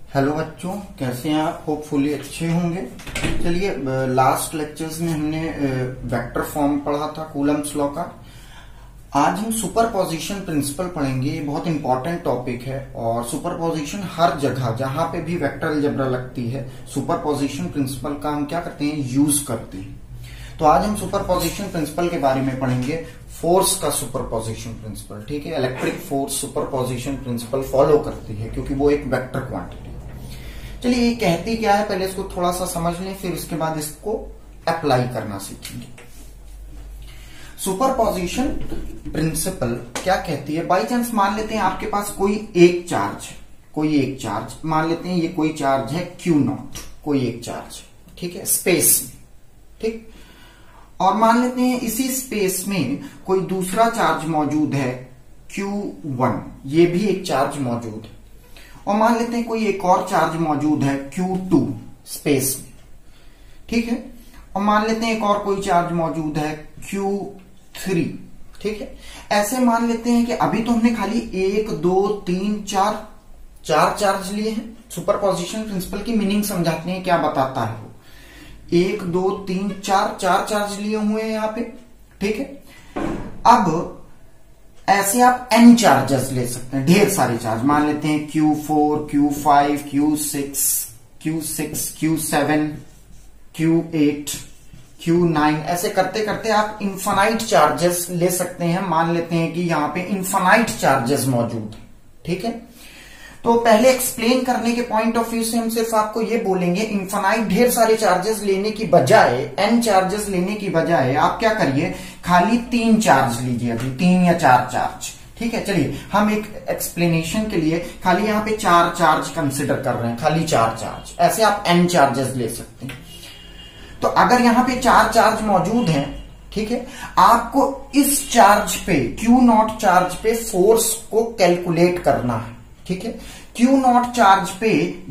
Hello बच्चों, कैसे हैं आप? होपफुली अच्छे होंगे। चलिए, लास्ट लेक्चर्स में हमने वेक्टर फॉर्म पढ़ा था, कूलम्ब्स लॉ का। आज हम सुपरपोजिशन प्रिंसिपल पढ़ेंगे। ये बहुत इंपॉर्टेंट टॉपिक है और सुपरपोजिशन हर जगह जहां पे भी वेक्टर अलजेब्रा लगती है, सुपरपोजिशन प्रिंसिपल का हम क्या करते हैं, यूज करते हैं। तो आज हम सुपरपोजिशन प्रिंसिपल के बारे में पढ़ेंगे, फोर्स का सुपरपोजिशन प्रिंसिपल। ठीक है, electric force superposition principle follow करती है क्योंकि वो एक वेक्टर क्वांटिटी। चलिए, ये कहती क्या है, पहले इसको थोड़ा सा समझ लें, फिर इसके बाद इसको अप्लाई करना सीखेंगे। सुपरपोजिशन प्रिंसिपल क्या कहती है? बाई चांस मान लेते हैं आपके पास कोई एक चार्ज है, कोई एक चार्ज मान लेते हैं, ये कोई चार्ज है Q0, कोई एक चार्ज, ठीक है, स्पेस में, ठीक। और मान लेते हैं इसी स्पेस में कोई दूसरा चार्ज मौजूद है Q1, ये भी एक चार्ज मौजूद है। और मान लेते हैं कोई एक और चार्ज मौजूद है Q2 स्पेस में, ठीक है। और मान लेते हैं एक और कोई चार्ज मौजूद है Q3, ठीक है। ऐसे मान लेते हैं कि अभी तो हमने खाली 1 2 3 4 चार्ज लिए हैं। सुपरपोजिशन प्रिंसिपल की मीनिंग समझाते हैं, क्या बताता है वो। 1 2 3 4 चार्ज लिए हुए हैं यहां पे, ठीक है। अब ऐसे आप n चार्जेस ले सकते हैं, ढेर सारे चार्ज मान लेते हैं Q4 Q5 Q6 Q7 Q8 Q9, ऐसे करते करते आप इन्फानाइट चार्जेस ले सकते हैं। मान लेते हैं कि यहां पे इन्फानाइट चार्जेस मौजूद है, ठीक है। तो पहले एक्सप्लेन करने के पॉइंट ऑफ व्यू से हम सिर्फ आपको ये बोलेंगे, इन्फानाइट ढेर सारे चार्जेस लेने की बजाय, n चार्जेस लेने की बजाय आप क्या करिए, खाली 3 चार्ज लीजिए, अभी 3 या 4 चार्ज, ठीक है। चलिए, हम एक एक्सप्लेनेशन के लिए खाली यहां पे 4 चार्ज कंसिडर कर रहे हैं, खाली 4 चार्ज। ऐसे आप n चार्जेस ले सकते हैं। तो अगर यहां पे 4 चार्ज मौजूद हैं, ठीक है, आपको इस चार्ज पे, Q0 चार्ज पे फोर्स को कैलकुलेट करना है, ठीक है। Q0 चार्ज पे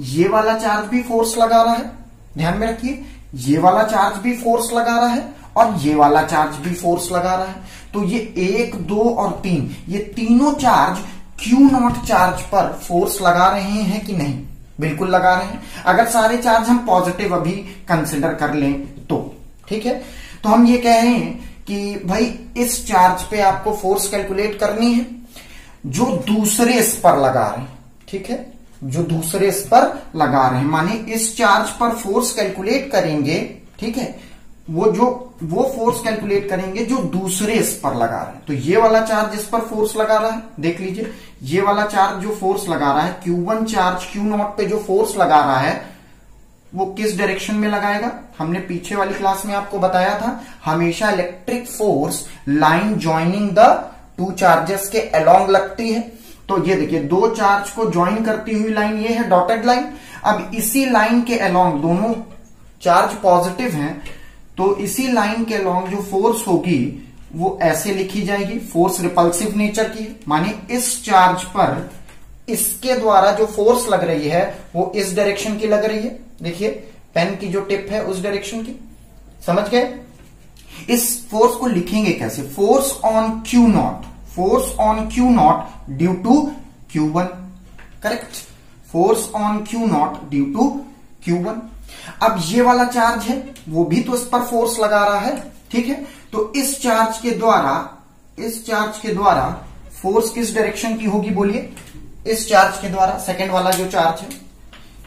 ये वाला चार्ज भी फोर्स लगा रहा है, ध्यान में रखिए, ये वाला चार्ज भी फोर्स लगा रहा है और ये वाला चार्ज भी फोर्स लगा रहा है। तो ये 1 2 और 3, ये तीनों चार्ज Q0 चार्ज पर फोर्स लगा रहे हैं कि नहीं? बिल्कुल लगा रहे हैं। अगर सारे चार्ज हम पॉजिटिव अभी कंसिडर कर लें तो, ठीक है। तो हम ये कह रहे हैं कि भाई इस चार्ज पे आपको फोर्स कैलकुलेट करनी है जो दूसरे इस पर लगा रहे हैं, ठीक है, जो दूसरे इस पर लगा रहे हैं, माने इस चार्ज पर फोर्स कैलकुलेट करेंगे, ठीक है, वो फोर्स कैलकुलेट करेंगे जो दूसरे इस पर लगा रहे हैं। तो ये वाला चार्ज इस पर फोर्स लगा रहा है, देख लीजिए, ये वाला चार्ज जो फोर्स लगा रहा है, Q1 चार्ज Q0 पे जो फोर्स लगा रहा है, वो किस डायरेक्शन में लगाएगा? हमने पीछे वाली क्लास में आपको बताया था, हमेशा electric force line joining the 2 charges के अलोंग लगती है। तो ये देखिए, 2 चार्ज को ज्वाइन करती हुई लाइन ये है डॉटेड लाइन। अब इसी लाइन के अलोंग, दोनों चार्ज पॉजिटिव हैं, तो इसी लाइन के अलोंग जो फोर्स होगी वो ऐसे लिखी जाएगी, फोर्स रिपल्सिव नेचर की, माने इस चार्ज पर इसके द्वारा जो फोर्स लग रही है वो इस डायरेक्शन की लग रही है। देखिए, पेन की जो टिप है उस डायरेक्शन की, समझ गए? इस फोर्स को लिखेंगे कैसे? Force on Q0 due to Q1, correct, force on Q0 due to Q1। अब ये वाला चार्ज है, वो भी तो इस पर फोर्स लगा रहा है, ठीक है। तो इस चार्ज के द्वारा फोर्स किस डायरेक्शन की होगी, बोलिए? इस चार्ज के द्वारा, सेकंड वाला जो चार्ज है,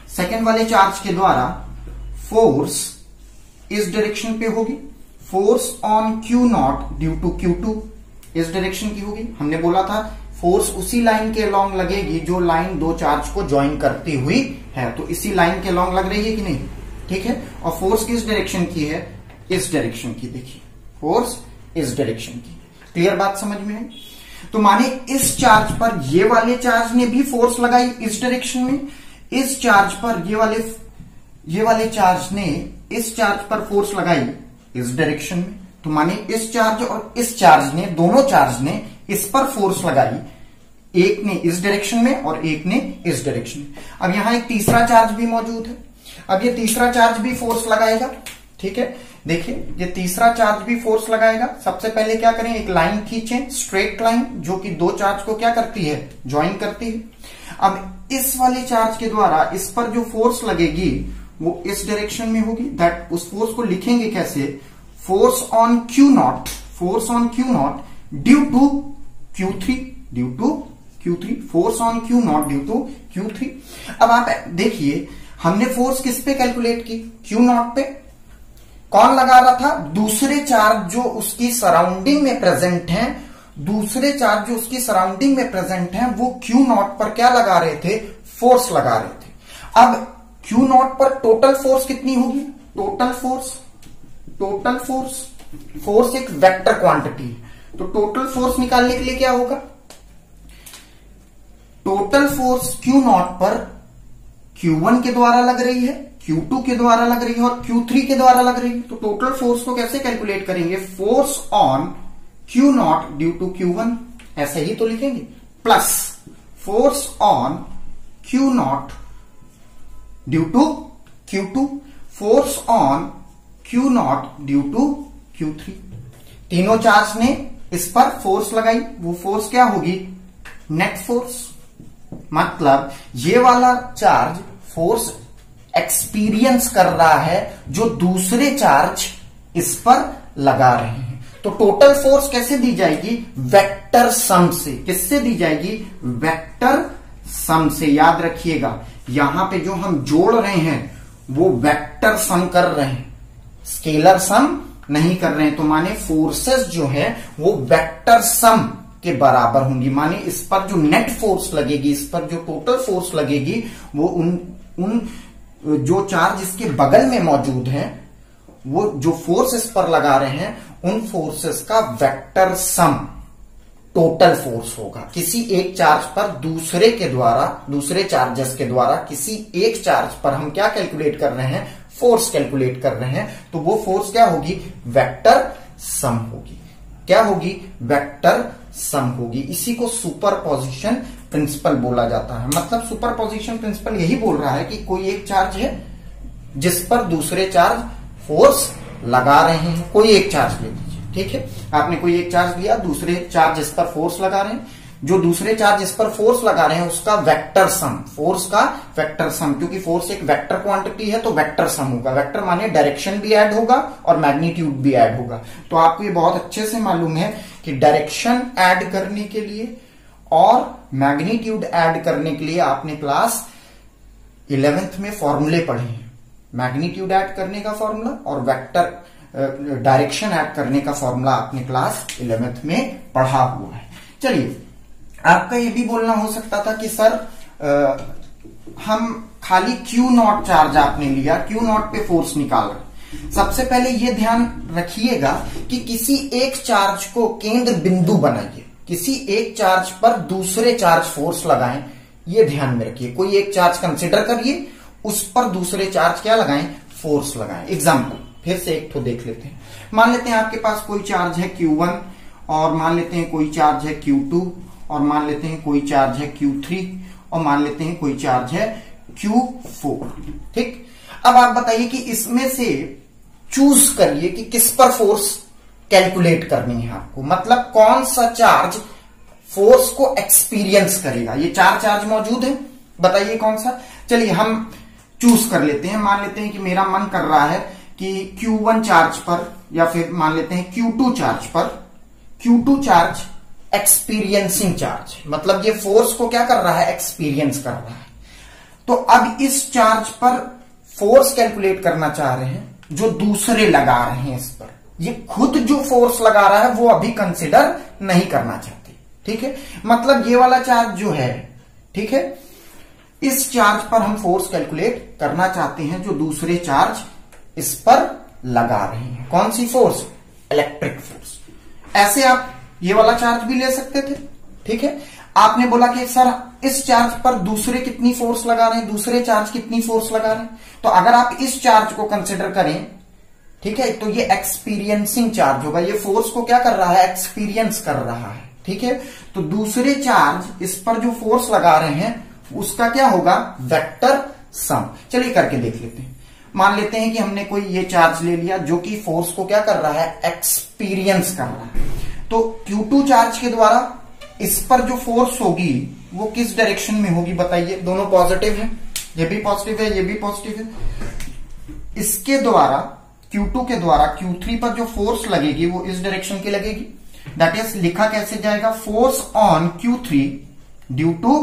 सेकंड वाले चार्ज के द्वारा फोर्स इस डायरेक्शन पे होगी। Force on Q0 due to Q2 इस डायरेक्शन की होगी। हमने बोला था फोर्स उसी लाइन के अलोंग लगेगी जो लाइन 2 चार्ज को ज्वाइन करती हुई है, तो इसी लाइन के अलोंग लग रही है कि नहीं, ठीक है। और फोर्स किस डायरेक्शन की है? इस डायरेक्शन की। देखिए, फोर्स इस डायरेक्शन की। क्लियर बात समझ में है? तो माने इस चार्ज पर ये वाले चार्ज ने भी फोर्स लगाई इस डायरेक्शन में, इस चार्ज पर ये वाले चार्ज ने इस चार्ज पर फोर्स लगाई इस डायरेक्शन में। तो माने इस चार्ज और इस चार्ज ने, दोनों चार्ज ने इस पर फोर्स लगाई, एक ने इस डायरेक्शन में और एक ने इस डायरेक्शन में। अब यहां एक तीसरा चार्ज भी मौजूद है, अब ये तीसरा चार्ज भी फोर्स लगाएगा, ठीक है। देखिए, ये तीसरा चार्ज भी फोर्स लगाएगा। सबसे पहले क्या करें, एक लाइन खींचें, स्ट्रेट लाइन, जो कि 2 चार्ज को क्या करती है, ज्वाइन करती है। अब इस वाले चार्ज के द्वारा इस पर जो फोर्स लगेगी वो इस डायरेक्शन में होगी। दैट उस फोर्स को लिखेंगे कैसे, force on Q naught, force on Q not due to Q3, due to Q3, force on Q not due to Q3। अब आप देखिए हमने फोर्स किस पे कैलकुलेट की, Q नॉट पे। कौन लगा रहा था, दूसरे चार्ज जो उसकी सराउंडिंग में प्रेजेंट हैं, दूसरे चार्ज जो उसकी सराउंडिंग में प्रेजेंट हैं वो Q नॉट पर क्या लगा रहे थे, फोर्स लगा रहे थे। अब Q नॉट पर टोटल फोर्स कितनी होगी, टोटल फोर्स एक वेक्टर क्वांटिटी है, तो टोटल फोर्स निकालने के लिए क्या होगा, टोटल फोर्स Q नॉट पर Q1 के द्वारा लग रही है, Q2 के द्वारा लग रही है और Q3 के द्वारा लग रही है। तो टोटल फोर्स को कैसे कैलकुलेट करेंगे, force on Q not due to Q1, ऐसे ही तो लिखेंगे, plus force on Q not due to Q2, force on Q not due to Q3। तीनों चार्ज ने इस पर फोर्स लगाई, वो फोर्स क्या होगी, नेट फोर्स। मतलब ये वाला चार्ज फोर्स एक्सपीरियंस कर रहा है जो दूसरे चार्ज इस पर लगा रहे हैं। तो टोटल फोर्स कैसे दी जाएगी, वेक्टर सम से। किससे दी जाएगी, वेक्टर सम से। याद रखिएगा यहां पे जो हम जोड़ रहे हैं वो वेक्टर सम कर रहे हैं, स्केलर सम नहीं कर रहे हैं। तो माने फोर्सेस जो है वो वेक्टर सम के बराबर होंगी। माने इस पर जो नेट फोर्स लगेगी, इस पर जो टोटल फोर्स लगेगी वो उन जो चार्ज इसके बगल में मौजूद हैं, वो जो फोर्स इस पर लगा रहे हैं उन फोर्सेस का वेक्टर सम टोटल फोर्स होगा। किसी एक चार्ज पर दूसरे के द्वारा, दूसरे चार्जेस के द्वारा किसी एक चार्ज पर हम क्या कैलकुलेट कर रहे हैं, फोर्स कैलकुलेट कर रहे हैं। तो वो फोर्स क्या होगी, वेक्टर सम होगी। क्या होगी, वेक्टर सम होगी। इसी को सुपरपोजिशन प्रिंसिपल बोला जाता है। मतलब सुपरपोजिशन प्रिंसिपल यही बोल रहा है कि कोई एक चार्ज है जिस पर दूसरे चार्ज फोर्स लगा रहे हैं। कोई एक चार्ज ले लीजिए, ठीक है, आपने कोई एक चार्ज लिया, दूसरे चार्ज इस पर फोर्स लगा रहे हैं, जो दूसरे चार्ज इस पर फोर्स लगा रहे हैं उसका वेक्टर सम, फोर्स का वेक्टर सम, क्योंकि फोर्स एक वेक्टर क्वांटिटी है तो वेक्टर सम होगा। वेक्टर माने डायरेक्शन भी ऐड होगा और मैग्नीट्यूड भी ऐड होगा। तो आपको ये बहुत अच्छे से मालूम है कि डायरेक्शन ऐड करने के लिए और मैग्नीट्यूड ऐड करने के लिए आपने क्लास 11th में फॉर्मूले पढ़े हैं। मैग्नीट्यूड ऐड करने का फॉर्मूला और वेक्टर डायरेक्शन ऐड करने का फॉर्मूला आपने क्लास 11th में पढ़ा हुआ है। चलिए, आपका ये भी बोलना हो सकता था कि सर हम खाली Q नॉट चार्ज आपने लिया, Q नॉट पे फोर्स निकाल रहे। सबसे पहले ये ध्यान रखिएगा कि किसी एक चार्ज को केंद्र बिंदु बनाइए, किसी एक चार्ज पर दूसरे चार्ज फोर्स लगाएं, ये ध्यान में रखिए। कोई एक चार्ज कंसिडर करिए, उस पर दूसरे चार्ज क्या लगाएं, फोर्स लगाएं। एग्जाम्पल फिर से एक तो देख लेते हैं। मान लेते हैं आपके पास कोई चार्ज है Q1 और मान लेते हैं कोई चार्ज है Q2 और मान लेते हैं कोई चार्ज है Q3 और मान लेते हैं कोई चार्ज है Q4। ठीक, अब आप बताइए कि इसमें से चूज करिए कि किस पर फोर्स कैलकुलेट करनी है आपको। मतलब कौन सा चार्ज फोर्स को एक्सपीरियंस करेगा। ये चार चार्ज मौजूद है, बताइए कौन सा। चलिए हम चूज कर लेते हैं। मान लेते हैं कि मेरा मन कर रहा है कि Q1 चार्ज पर या फिर मान लेते हैं Q2 चार्ज पर, Q2 चार्ज एक्सपीरियंसिंग चार्ज, मतलब ये फोर्स को क्या कर रहा है, एक्सपीरियंस कर रहा है। तो अब इस चार्ज पर फोर्स कैलकुलेट करना चाह रहे हैं जो दूसरे लगा रहे हैं इस पर। ये खुद जो फोर्स लगा रहा है वो अभी कंसिडर नहीं करना चाहते, ठीक है। मतलब ये वाला चार्ज जो है, ठीक है, इस चार्ज पर हम फोर्स कैलकुलेट करना चाहते हैं जो दूसरे चार्ज इस पर लगा रहे हैं। कौन सी फोर्स, इलेक्ट्रिक फोर्स। ऐसे आप ये वाला चार्ज भी ले सकते थे, ठीक है। आपने बोला कि सर इस चार्ज पर दूसरे कितनी फोर्स लगा रहे हैं, दूसरे चार्ज कितनी फोर्स लगा रहे हैं। तो अगर आप इस चार्ज को कंसिडर करें, ठीक है, तो ये एक्सपीरियंसिंग चार्ज होगा। ये फोर्स को क्या कर रहा है, एक्सपीरियंस कर रहा है, ठीक है। तो दूसरे चार्ज इस पर जो फोर्स लगा रहे हैं उसका क्या होगा, वेक्टर सम। चलिए करके देख लेते हैं। मान लेते हैं कि हमने कोई ये चार्ज ले लिया जो कि फोर्स को क्या कर रहा है, एक्सपीरियंस कर रहा है। तो Q2 चार्ज के द्वारा इस पर जो फोर्स होगी वो किस डायरेक्शन में होगी बताइए। दोनों पॉजिटिव है, ये भी पॉजिटिव है, ये भी पॉजिटिव है। इसके द्वारा Q2 के द्वारा Q3 पर जो फोर्स लगेगी वो इस डायरेक्शन की लगेगी। दैट इज लिखा कैसे जाएगा, force on Q3 due to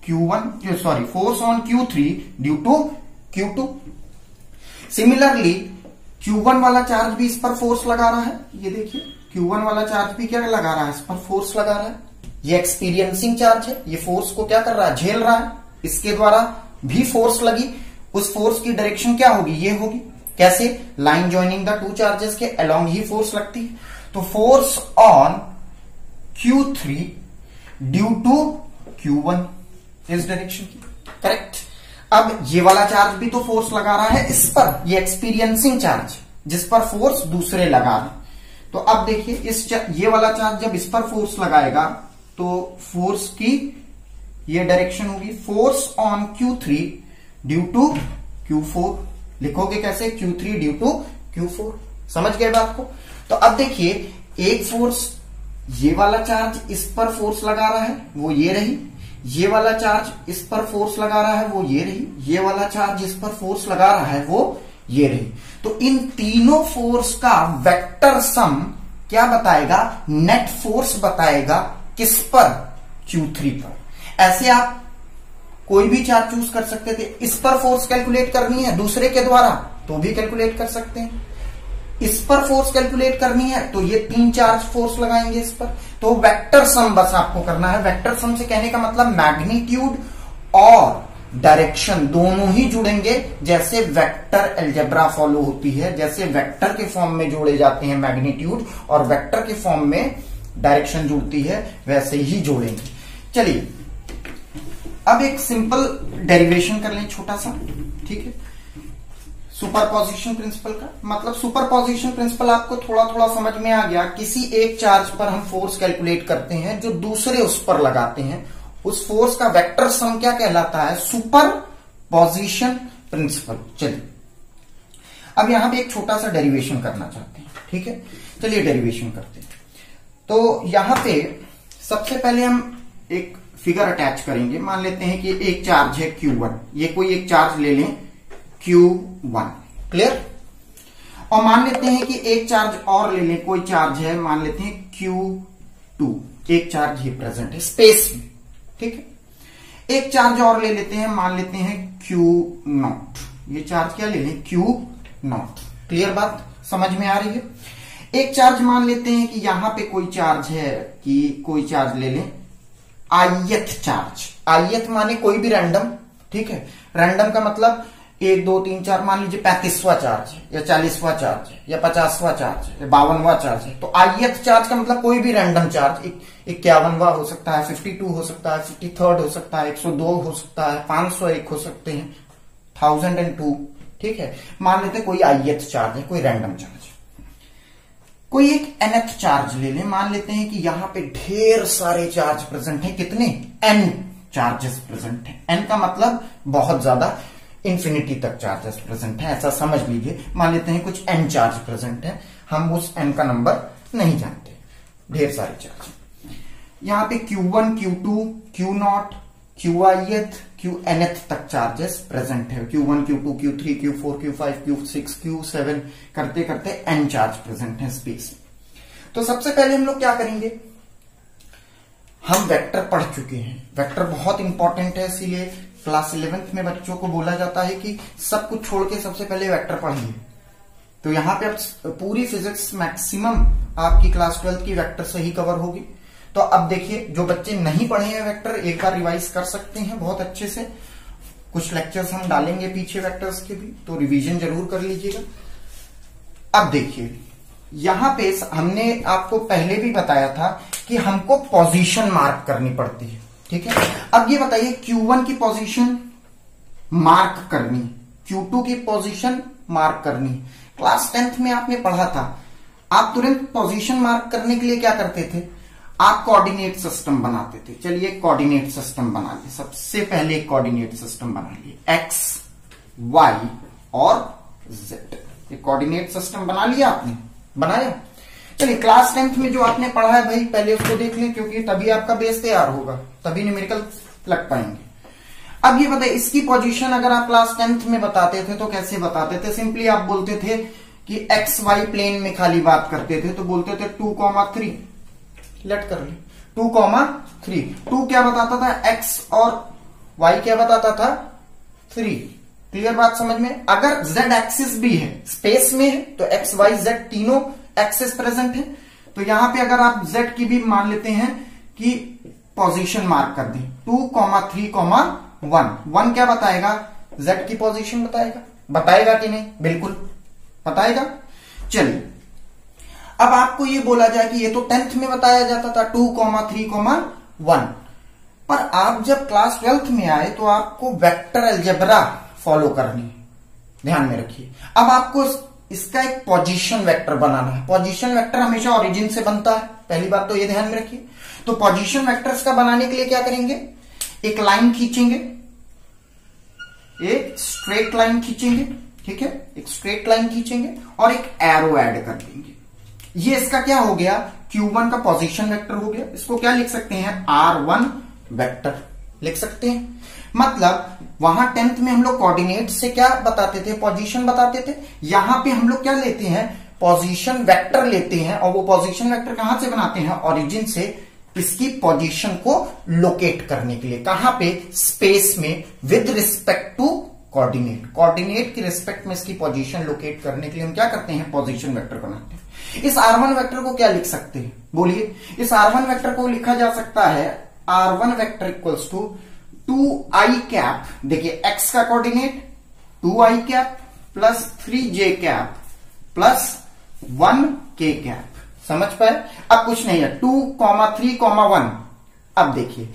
Q1, sorry force on Q3 due to Q2। Similarly Q1 वाला चार्ज भी इस पर फोर्स लगा रहा है, ये देखिए Q1 वाला चार्ज भी क्या लगा रहा है, इस पर फोर्स लगा रहा है। ये एक्सपीरियंसिंग चार्ज है, ये फोर्स को क्या कर रहा है, झेल रहा है। इसके द्वारा भी फोर्स लगी, उस फोर्स की डायरेक्शन क्या होगी, ये होगी। कैसे, line joining the two charges के अलोंग ही फोर्स लगती है। तो force on Q3 due to Q1 इस डायरेक्शन की, करेक्ट। अब ये वाला चार्ज भी तो फोर्स लगा रहा है इस पर, ये एक्सपीरियंसिंग चार्ज जिस पर फोर्स दूसरे लगा रहे। तो अब देखिए ये वाला चार्ज जब इस पर फोर्स लगाएगा तो फोर्स की ये डायरेक्शन होगी, force on Q3 due to Q4। लिखोगे कैसे, Q3 ड्यू टू Q4। समझ गए बात को। तो अब देखिए एक फोर्स, ये वाला चार्ज इस पर फोर्स लगा रहा है, वो ये रही। ये वाला चार्ज इस पर फोर्स लगा रहा है, वो ये रही। ये वाला चार्ज इस पर फोर्स लगा रहा है, वो ये रही। तो इन तीनों फोर्स का वेक्टर सम क्या बताएगा, नेट फोर्स बताएगा। किस पर, Q3 पर। ऐसे आप कोई भी चार्ज चूज कर सकते थे। इस पर फोर्स कैलकुलेट करनी है दूसरे के द्वारा तो भी कैलकुलेट कर सकते हैं। इस पर फोर्स कैलकुलेट करनी है तो ये 3 चार्ज फोर्स लगाएंगे इस पर। तो वेक्टर सम बस आपको करना है। वेक्टर सम से कहने का मतलब मैग्नीट्यूड और डायरेक्शन दोनों ही जुड़ेंगे। जैसे वेक्टर अलजेब्रा फॉलो होती है, जैसे वेक्टर के फॉर्म में जोड़े जाते हैं मैग्नीट्यूड और वेक्टर के फॉर्म में डायरेक्शन जुड़ती है, वैसे ही जोड़ेंगे। चलिए अब एक सिंपल डेरिवेशन कर लें छोटा सा, ठीक है। सुपरपोजिशन प्रिंसिपल का मतलब, सुपरपोजिशन प्रिंसिपल आपको थोड़ा थोड़ा समझ में आ गया। किसी एक चार्ज पर हम फोर्स कैलकुलेट करते हैं जो दूसरे उस पर लगाते हैं, उस फोर्स का वेक्टर सम क्या कहलाता है, सुपरपोजिशन प्रिंसिपल। चलिए अब यहां पे एक छोटा सा डेरिवेशन करना चाहते हैं, ठीक है। चलिए डेरिवेशन करते हैं। तो यहां पे सबसे पहले हम एक फिगर अटैच करेंगे। मान लेते हैं कि एक चार्ज है Q1, ये कोई एक चार्ज ले लें Q1, क्लियर। और मान लेते हैं कि एक चार्ज और ले लें, कोई चार्ज है, मान लेते हैं Q2, एक चार्ज ही प्रेजेंट है स्पेस में, ठीक है। एक चार्ज और ले लेते हैं, मान लेते हैं Q0, ये चार्ज क्या ले लें, Q0। क्लियर बात समझ में आ रही है। एक चार्ज मान लेते हैं कि यहां पे कोई चार्ज है, कि कोई चार्ज ले लें ith चार्ज। ith माने कोई भी रैंडम, ठीक है। रैंडम का मतलब 1 2 3 4, मान लीजिए 35वां चार्ज है या 40वां चार्ज है या 50वां चार्ज है या 52वां चार्ज है। तो ith चार्ज का मतलब कोई भी रैंडम चार्ज, 51वां हो सकता है, 52 हो सकता है, 53rd हो सकता है, 102 हो सकता है, 501 हो सकते हैं, 1002, ठीक है। मान लेते हैं कोई ith चार्ज है, कोई रैंडम चार्ज। कोई एक nth चार्ज ले लें, मान लेते हैं कि यहां पे ढेर सारे चार्ज प्रेजेंट हैं। कितने, n चार्जेस प्रेजेंट हैं। n का मतलब बहुत ज्यादा, इंफिनिटी तक चार्जेस प्रेजेंट है, ऐसा समझ लीजिए। मान लेते हैं कुछ n चार्ज प्रेजेंट है, हम उस n का नंबर नहीं जानते, ढेर सारे चार्ज। यहां पे Q1 Q2 Q0 Qith Qnth तक चार्जेस प्रेजेंट है। Q1 Q2 Q3 Q4 Q5 Q6 Q7 करते करते n चार्ज प्रेजेंट है स्पेस। तो सबसे पहले हम लोग क्या करेंगे, हम वेक्टर पढ़ चुके हैं। वेक्टर बहुत इंपॉर्टेंट है, इसीलिए क्लास 11th में बच्चों को बोला जाता है कि सब कुछ छोड़ के सबसे पहले वेक्टर पढ़िए। तो यहां पे अब पूरी फिजिक्स मैक्सिमम आपकी क्लास 12th की वेक्टर से ही कवर होगी। तो अब देखिए, जो बच्चे नहीं पढ़े हैं वेक्टर, एक बार रिवाइज कर सकते हैं बहुत अच्छे से। कुछ लेक्चर्स हम डालेंगे पीछे वेक्टर्स के भी, तो रिवीजन जरूर कर लीजिएगा। अब देखिए, यहां पे हमने आपको पहले भी बताया था कि हमको पोजीशन मार्क करनी पड़ती है, ठीक है। अब ये बताइए, Q1 की पोजीशन मार्क करनी, Q2 की पोजीशन मार्क करनी। क्लास 10th में आपने पढ़ा था, आप तुरंत पोजीशन मार्क करने के लिए क्या करते थे, आप कोऑर्डिनेट सिस्टम बनाते थे। चलिए कोऑर्डिनेट सिस्टम बना लिए। सबसे पहले एक कोऑर्डिनेट सिस्टम बना लिए, x, y और z। ये कोऑर्डिनेट सिस्टम बना लिया आपने, बनाया। चलिए क्लास 10th में जो आपने पढ़ा है भाई, पहले उसको देख लें, क्योंकि तभी आपका बेस तैयार होगा, तभी न्यूमेरिकल लग पाएंगे। अब ये बताइए इसकी पोजीशन अगर आप क्लास 10th में बताते थे तो कैसे बताते थे? सिंपली आप बोलते थे कि एक्स वाई प्लेन में खाली बात करते थे तो बोलते थे 2,3 लेट कर ली 2,3। 2 क्या बताता था? एक्स और वाई क्या बताता था? 3। क्लियर बात समझ में? अगर z एक्सिस भी है स्पेस में है तो एक्स वाई जेड तीनों एक्सिस प्रेजेंट है, तो यहां पे अगर आप z की भी मान लेते हैं कि पोजीशन मार्क कर दें 2,3,1 1 क्या बताएगा? z की पोजीशन बताएगा। बताएगा कि नहीं? बिल्कुल बताएगा। चलिए अब आपको ये बोला जाए कि ये तो 10th में बताया जाता था 2,3,1, पर आप जब क्लास 12th में आए तो आपको वेक्टर अलजेब्रा फॉलो करनी है। ध्यान में रखिए, अब आपको इसका एक पोजीशन वेक्टर बनाना है। पोजीशन वेक्टर हमेशा ओरिजिन से बनता है, पहली बात तो ये ध्यान में रखिए। तो पोजीशन वेक्टर्स का बनाने के लिए क्या करेंगे? एक लाइन खींचेंगे, एक स्ट्रेट लाइन खींचेंगे, ठीक है, एक स्ट्रेट लाइन खींचेंगे और एक एरो ऐड कर देंगे। ये इसका क्या हो गया? Q1 का पोजीशन वेक्टर हो गया। इसको क्या लिख सकते हैं? R1 वेक्टर लिख सकते हैं। मतलब वहां 10th में हम लोग कोऑर्डिनेट से क्या बताते थे? पोजीशन बताते थे। यहां पे हम लोग क्या लेते हैं? पोजीशन वेक्टर लेते हैं, और वो पोजीशन वेक्टर कहां से बनाते हैं? ओरिजिन से, इसकी पोजीशन को लोकेट करने के लिए। कहां पे? स्पेस में with respect to coordinate. Coordinate की रिस्पेक्ट में इसकी पोजीशन लोकेट करने के लिए हम क्या करते हैं? पोजीशन वेक्टर बनाते हैं। इस R1 वेक्टर को क्या लिख सकते हैं? बोलिए। इस R1 वेक्टर को लिखा जा सकता है R1 vector equals to 2i cap, देखिए x का coordinate 2i cap plus 3j cap plus 1k cap. समझ पाए? अब कुछ नहीं है 2,3,1। अब देखिए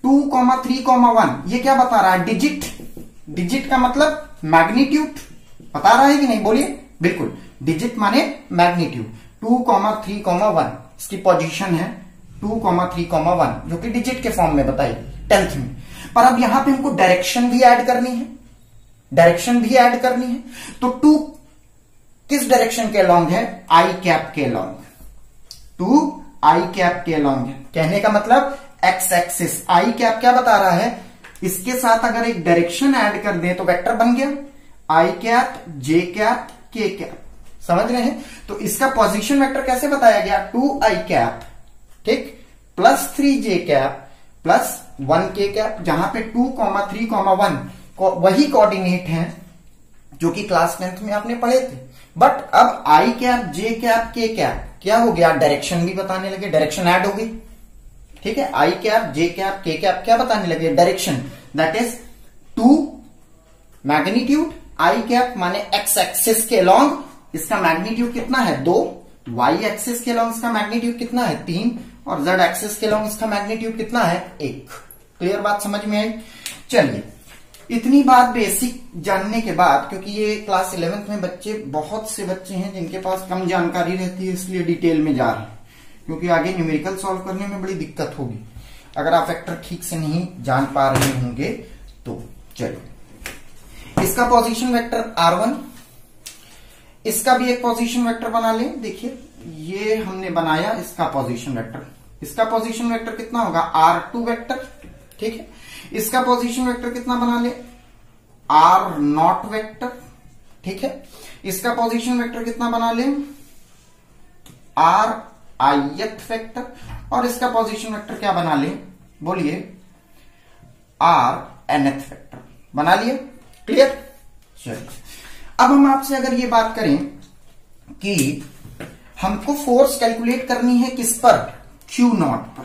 2,3,1 ये क्या बता रहा है? डिजिट। डिजिट का मतलब मैग्नीट्यूड। बता रहा है कि नहीं? बोलिए। बिल्कुल, डिजिट माने मैग्नीट्यूड। 2,3,1 इसकी पोजीशन है 2,3,1 जो कि डिजिट के फॉर्म में बताई 10th में। पर अब यहां पे हमको डायरेक्शन भी ऐड करनी है, डायरेक्शन भी ऐड करनी है। तो 2 किस डायरेक्शन के अलोंग है? आई कैप के अलोंग। 2 आई कैप के अलोंग है। कहने का मतलब एक्स एक्सिस। आई कैप क्या बता रहा है? इसके साथ अगर एक डायरेक्शन ऐड कर दें तो वेक्टर बन गया आई कैप, जे कैप, के कैप। समझ रहे हैं? तो इसका पोजीशन वेक्टर कैसे बताया गया? 2 आई कैप, ठीक, plus 3j cap plus 1k cap, जहां पे 2,3,1 वही कोऑर्डिनेट हैं जो कि क्लास 10th में आपने पढ़े थे। बट अब आई कैप, जे कैप, के कैप क्या हो गया? डायरेक्शन भी बताने लगे, डायरेक्शन ऐड हो गई। ठीक है, आई कैप, जे कैप, के कैप क्या बताने लगे? Direction. That is 2 magnitude, I cap माने एक्स एक्सिस के अलोंग इसका मैग्नीट्यूड कितना है? 2, वाई एक्सिस के अलोंग इसका मैग्नीट्यूड कितना है? 3, और जेड एक्सिस के अलोंग इसका मैग्नीट्यूड कितना है? 1। क्लियर बात समझ में आई? चलिए, इतनी बात बेसिक जानने के बाद, क्योंकि ये क्लास 11th में बच्चे, बहुत से बच्चे हैं जिनके पास कम जानकारी रहती है, इसलिए डिटेल में जा रहे हैं, क्योंकि आगे न्यूमेरिकल सॉल्व करने में बड़ी दिक्कत होगी अगर आप वेक्टर ठीक से नहीं जान पा रहे होंगे तो। चलिए, इसका पोजीशन वेक्टर R1, इसका भी एक पोजीशन वेक्टर बना लें। देखिए, ये हमने बनाया इसका पोजीशन वेक्टर। इसका पोजीशन वेक्टर कितना होगा? R2 वेक्टर, ठीक है। इसका पोजीशन वेक्टर कितना बना ले? R0 वेक्टर, ठीक है। इसका पोजीशन वेक्टर कितना बना ले? Rith वेक्टर, और इसका पोजीशन वेक्टर क्या बना ले? बोलिए, Rnth वेक्टर बना लिए। क्लियर? चलिए, अब हम आपसे अगर ये बात करें कि हमको फोर्स कैलकुलेट करनी है किस पर? Q0 पर।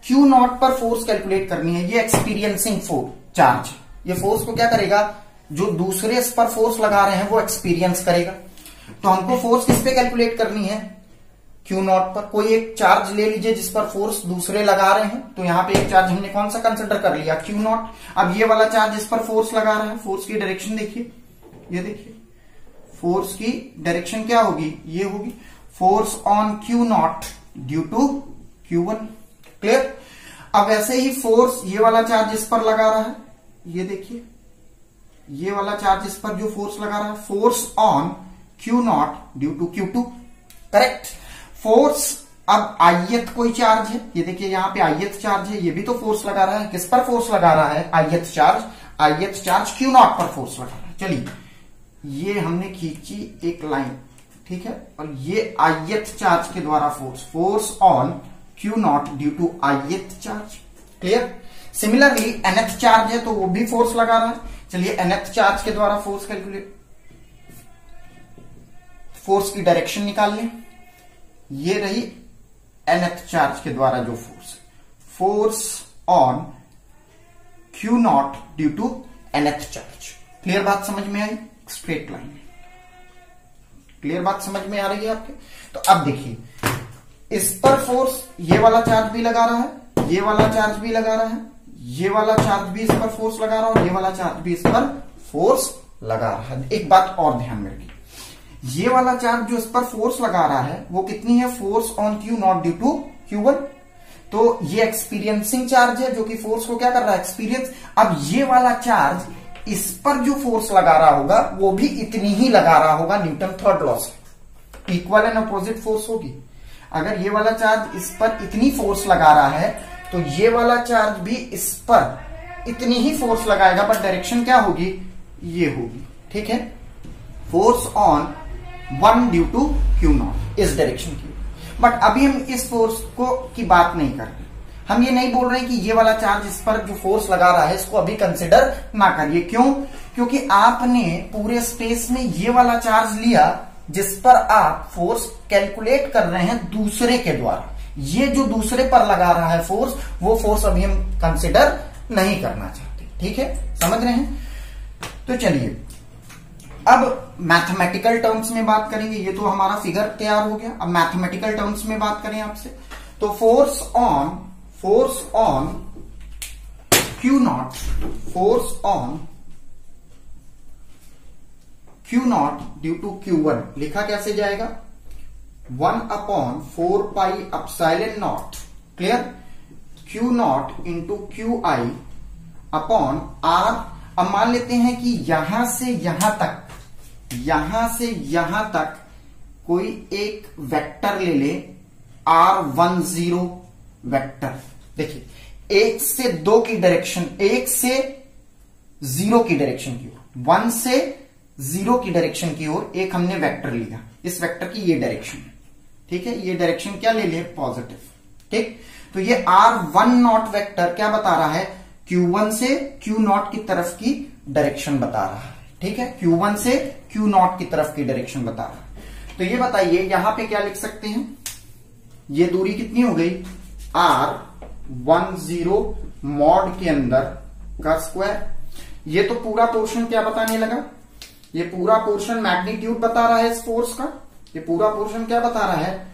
Q0 पर फोर्स कैलकुलेट करनी है। ये एक्सपीरियंसिंग फोर्स चार्ज, ये फोर्स को क्या करेगा? जो दूसरे इस पर फोर्स लगा रहे हैं वो एक्सपीरियंस करेगा। तो हमको फोर्स किस पे कैलकुलेट करनी है? Q0 पर। कोई एक चार्ज ले लीजिए जिस पर फोर्स दूसरे लगा रहे हैं। तो यहां पे एक चार्ज हमने कौन सा कंसिडर कर लिया? Q0। अब ये वाला चार्ज जिस पर फोर्स लगा रहा है, फोर्स की डायरेक्शन देखिए, ये देखिए, फोर्स की डायरेक्शन क्या होगी? ये होगी force on Q0 due to Q1। Clear? अब वैसे ही फोर्स, ये वाला चार्ज इस पर लगा रहा है, ये देखिए, ये वाला चार्ज इस पर जो फोर्स लगा रहा है, force on Q0 due to Q2। Correct? Force अब ith कोई चार्ज है, ये देखिए यहाँ पे ith चार्ज है, ये भी तो फोर्स लगा रहा है। किस पर फोर्स लगा रहा है? ith चार्ज Q नॉट पर फोर्स लगा रहा है। चलिए ये हमने खींची एक लाइन, ठीक है, और ये ith चार्ज के द्वारा force on Q not due to ith charge. Clear? Similarly nth charge है तो वो भी फोर्स लगा रहा है। चलिए nth चार्ज के द्वारा फोर्स कैलकुलेट, फोर्स की डायरेक्शन निकाल लें। ये रही nth चार्ज के द्वारा जो force on Q not due to nth charge. Clear बात समझ में आई? स्ट्रेट लाइन, क्लियर बात समझ में आ रही है आपके? तो अब देखिए इस पर फोर्स ये वाला चार्ज भी लगा रहा है, ये वाला चार्ज भी लगा रहा है, ये वाला चार्ज भी इस पर फोर्स लगा रहा है और ये वाला चार्ज भी इस पर फोर्स लगा रहा है। एक बात और ध्यान में रखिए, ये वाला चार्ज जो इस पर फोर्स लगा रहा है वो कितनी है? Force on Q not due to Q1। तो ये एक्सपीरियंसिंग चार्ज है जो कि फोर्स को क्या कर रहा है? एक्सपीरियंस। अब ये वाला चार्ज इस पर जो फोर्स लगा रहा होगा वो भी इतनी ही लगा रहा होगा, न्यूटन थर्ड लॉ से। इक्वल एंड अपोजिट फोर्स होगी। अगर ये वाला चार्ज इस पर इतनी फोर्स लगा रहा है तो ये वाला चार्ज भी इस पर इतनी ही फोर्स लगाएगा, पर डायरेक्शन क्या होगी? ये होगी, ठीक है। Force on 1 due to Q naught इस डायरेक्शन की। बट अभी हम इस फोर्स को की बात नहीं कर रहे, हम ये नहीं बोल रहे कि ये वाला चार्ज इस पर जो फोर्स लगा रहा है इसको अभी कंसिडर ना करिए। क्यों? क्योंकि आपने पूरे स्पेस में ये वाला चार्ज लिया जिस पर आप फोर्स कैलकुलेट कर रहे हैं दूसरे के द्वारा। ये जो दूसरे पर लगा रहा है फोर्स, वो फोर्स अभी हम कंसिडर नहीं करना चाहते, ठीक है, समझ रहे हैं? तो चलिए अब मैथमेटिकल टर्म्स में बात करेंगे। ये तो हमारा फिगर तैयार हो गया। अब मैथमेटिकल टर्म्स में बात करें आपसे, तो force on Q naught, force on Q not due to Q1 लिखा कैसे जाएगा? 1/4 pi epsilon naught, clear, Q not into QI upon R। अब मान लेते हैं कि यहां से यहां तक कोई एक वेक्टर ले ले, R10 वेक्टर। देखिए 1 से 2 की डायरेक्शन, 1 से 0 की डायरेक्शन की ओर, 1 से 0 की डायरेक्शन की ओर एक हमने वेक्टर लिया। इस वेक्टर की ये डायरेक्शन है, ठीक है, ये डायरेक्शन क्या ले ले? पॉजिटिव, ठीक। तो ये R10 वेक्टर क्या बता रहा है? Q1 से Q नॉट की तरफ की डायरेक्शन बता रहा है, ठीक है, Q1 से Q नॉट की तरफ की डायरेक्शन बता रहा है। तो ये बताइए यहां पे क्या लिख सकते हैं? ये दूरी कितनी हो गई? R10 मॉड के अंदर का स्क्वायर। ये तो पूरा पोर्शन क्या बताने लगा? ये पूरा पोर्शन मैग्नीट्यूड बता रहा है इस फोर्स का। ये पूरा पोर्शन क्या बता रहा है?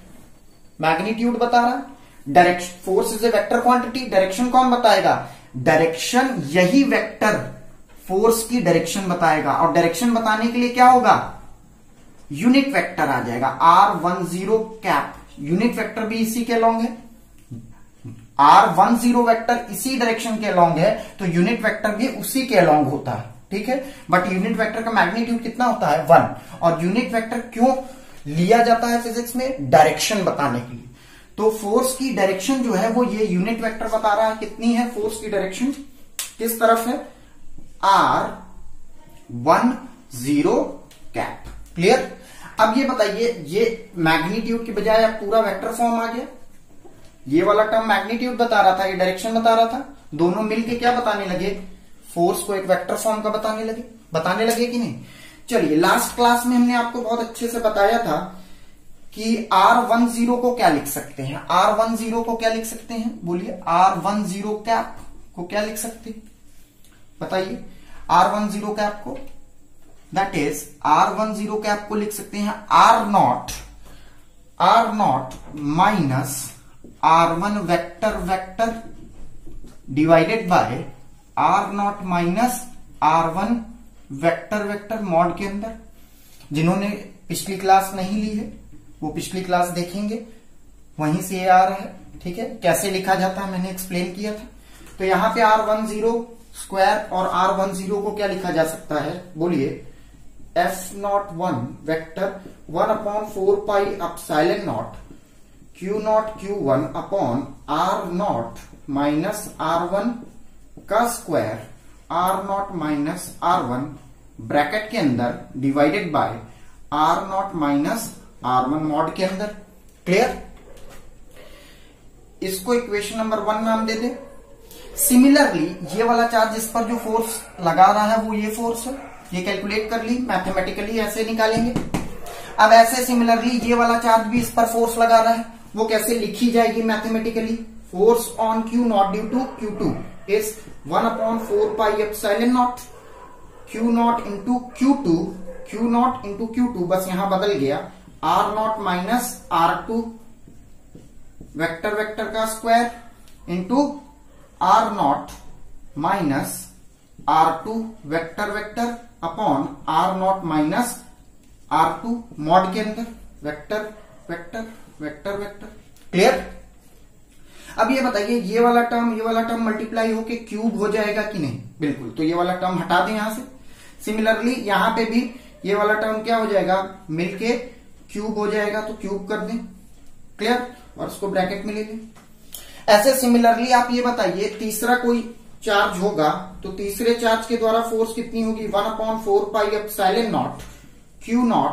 मैग्नीट्यूड बता रहा है। Direction, force is a vector quantity, direction कौन बताएगा? डायरेक्शन, यही वेक्टर फोर्स की डायरेक्शन बताएगा। और डायरेक्शन बताने के लिए क्या होगा? यूनिट वेक्टर आ जाएगा, R10 कैप। यूनिट वेक्टर भी इसी के अलोंग है, R10 वेक्टर इसी डायरेक्शन के अलोंग है, तो यूनिट वेक्टर भी उसी के अलोंग होता है, ठीक है। बट यूनिट वेक्टर का मैग्नीट्यूड कितना होता है? 1। और यूनिट वेक्टर क्यों लिया जाता है फिजिक्स में? डायरेक्शन बताने के लिए। तो फोर्स की डायरेक्शन जो है वो ये यूनिट वेक्टर बता रहा है। कितनी है फोर्स की डायरेक्शन? किस तरफ है? R10 cap. क्लियर? अब ये बताइए, ये मैग्नीट्यूड की बजाय अब पूरा वेक्टर फॉर्म आ गया। ये वाला टर्म मैग्नीट्यूड बता रहा था, ये डायरेक्शन बता रहा था। दोनों मिलके क्या बताने लगे? फोर्स को एक वेक्टर फॉर्म का बताने लगे कि नहीं? चलिए, लास्ट क्लास में हमने आपको बहुत अच्छे से बताया था कि R10 को क्या लिख सकते हैं? R10 को क्या लिख सकते हैं? बोलिए, R10 कैप को क्या लिख सकते हैं? बताइए, R10 कैप को, दैट इज R10 कैप को लिख सकते हैं R0 minus R1 vector divided by R0 minus R1 vector mod के अंदर। जिन्होंने पिछली क्लास नहीं ली है वो पिछली क्लास देखेंगे, वहीं से ये आ रहा है, ठीक है। कैसे लिखा जाता है मैंने एक्सप्लेन किया था। तो यहां पे R10 स्क्वायर और R10 को क्या लिखा जा सकता है? बोलिए, F01 vector 1/4 pi epsilon not Q not Q1 upon R not minus R1 का square R not minus R1 bracket के अंदर divided by R not minus R1 mod के अंदर। क्लियर? इसको इक्वेशन नंबर 1 नाम दे दे। सिमिलरली ये वाला चार्ज इस पर जो फोर्स लगा रहा है वो ये फोर्स है, ये कैलकुलेट कर ली, मैथमेटिकली ऐसे निकालेंगे। अब ऐसे सिमिलरली ये वाला चार्ज भी इस पर फोर्स लगा रहा है, वो कैसे लिखी जाएगी mathematically? Force on Q not due to Q2 is 1/4πε0 Q not into Q2 बस यहां बदल गया R not minus R2 vector vector का square into R not minus R2 vector vector upon R not minus R2 mod के अंदर vector vector vector vector. Clear? अब ये बताइए ये वाला टर्म मल्टीप्लाई होके क्यूब हो जाएगा कि नहीं? बिल्कुल। तो ये वाला टर्म हटा दें यहां से। सिमिलरली यहां पे भी ये वाला टर्म क्या हो जाएगा? मिलके क्यूब हो जाएगा, तो क्यूब कर दें। क्लियर? और उसको ब्रैकेट में ले लें। ऐसे सिमिलरली आप ये बताइए तीसरा कोई चार्ज होगा तो तीसरे चार्ज के द्वारा फोर्स कितनी होगी? 1/4πε0 Q not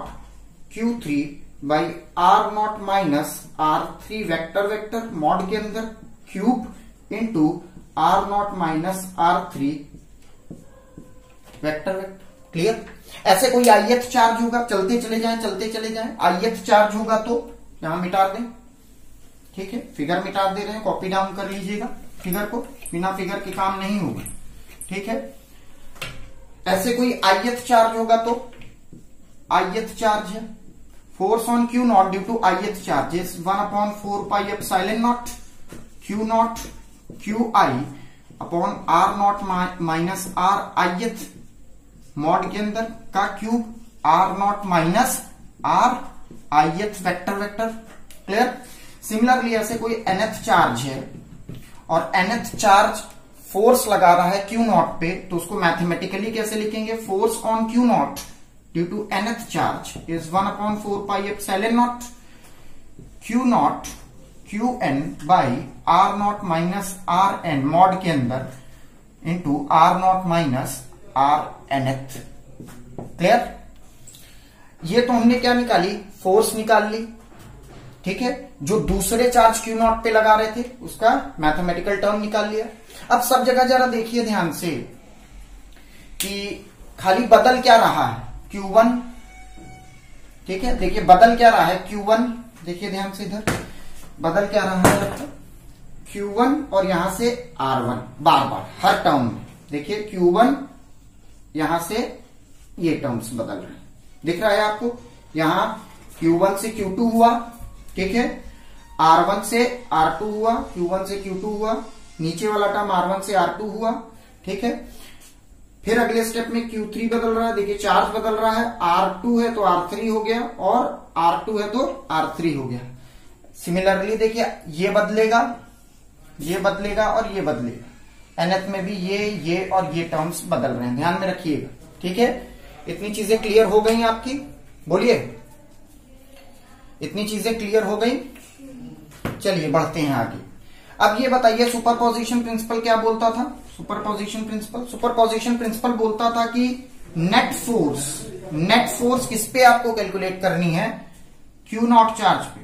Q3 by R not minus R3 vector vector mod के अंदर cube into R not minus R3 vector vector. Clear? ऐसे कोई ith चार्ज होगा, चलते चले जाएं, ith चार्ज होगा तो यहां मिटा दें। ठीक है, फिगर मिटा दे रहे हैं, कॉपी डाउन कर लीजिएगा फिगर को, बिना फिगर के काम नहीं होगा। ठीक है, ऐसे कोई ith चार्ज होगा तो ith चार्ज है force on Q not due to ith charge is 1/4πε0 Q not QI upon R not minus R ith mod के अंदर का cube R not minus R ith vector vector. Clear? Similarly ऐसे कोई nth charge है और nth charge force लगा रहा है Q नॉट पे, तो उसको मैथमेटिकली कैसे लिखेंगे? Force on Q not due to nth charge is 1/4πε0 Q not Qn by R not minus Rn mod के अंदर into R not minus Rnth। Clear? ये तो हमने क्या निकाली? फोर्स निकाल ली। ठीक है, जो दूसरे चार्ज Q नॉट पे लगा रहे थे उसका मैथमेटिकल टर्म निकाल लिया। अब सब जगह जरा देखिए ध्यान से कि खाली बदल क्या रहा है? Q1। ठीक है, देखिए बदल क्या रहा है? Q1। देखिए ध्यान से इधर बदल क्या रहा है? Q1 और यहां से R1 बार बार हर टर्म में। देखिए Q1 यहां से ये टर्म्स बदल रहे हैं, दिख रहा है आपको? यहां Q1 से Q2 हुआ, ठीक है, R1 से R2 हुआ, Q1 से Q2 हुआ, नीचे वाला टर्म R1 से R2 हुआ। ठीक है, फिर अगले स्टेप में Q3 बदल रहा है, देखिए चार्ज बदल रहा है, R2 है तो R3 हो गया और R2 है तो R3 हो गया। सिमिलरली देखिए ये बदलेगा और ये बदलेगा, nth में भी ये और ये टर्म्स बदल रहे हैं, ध्यान में रखिएगा। ठीक है, इतनी चीजें क्लियर हो गई आपकी? बोलिए, इतनी चीजें क्लियर हो गई? चलिए बढ़ते हैं आगे। अब ये बताइए सुपरपोजिशन प्रिंसिपल क्या बोलता था? सुपरपोजिशन प्रिंसिपल बोलता था कि नेट फोर्स किस पे आपको कैलकुलेट करनी है? Q नॉट चार्ज पे।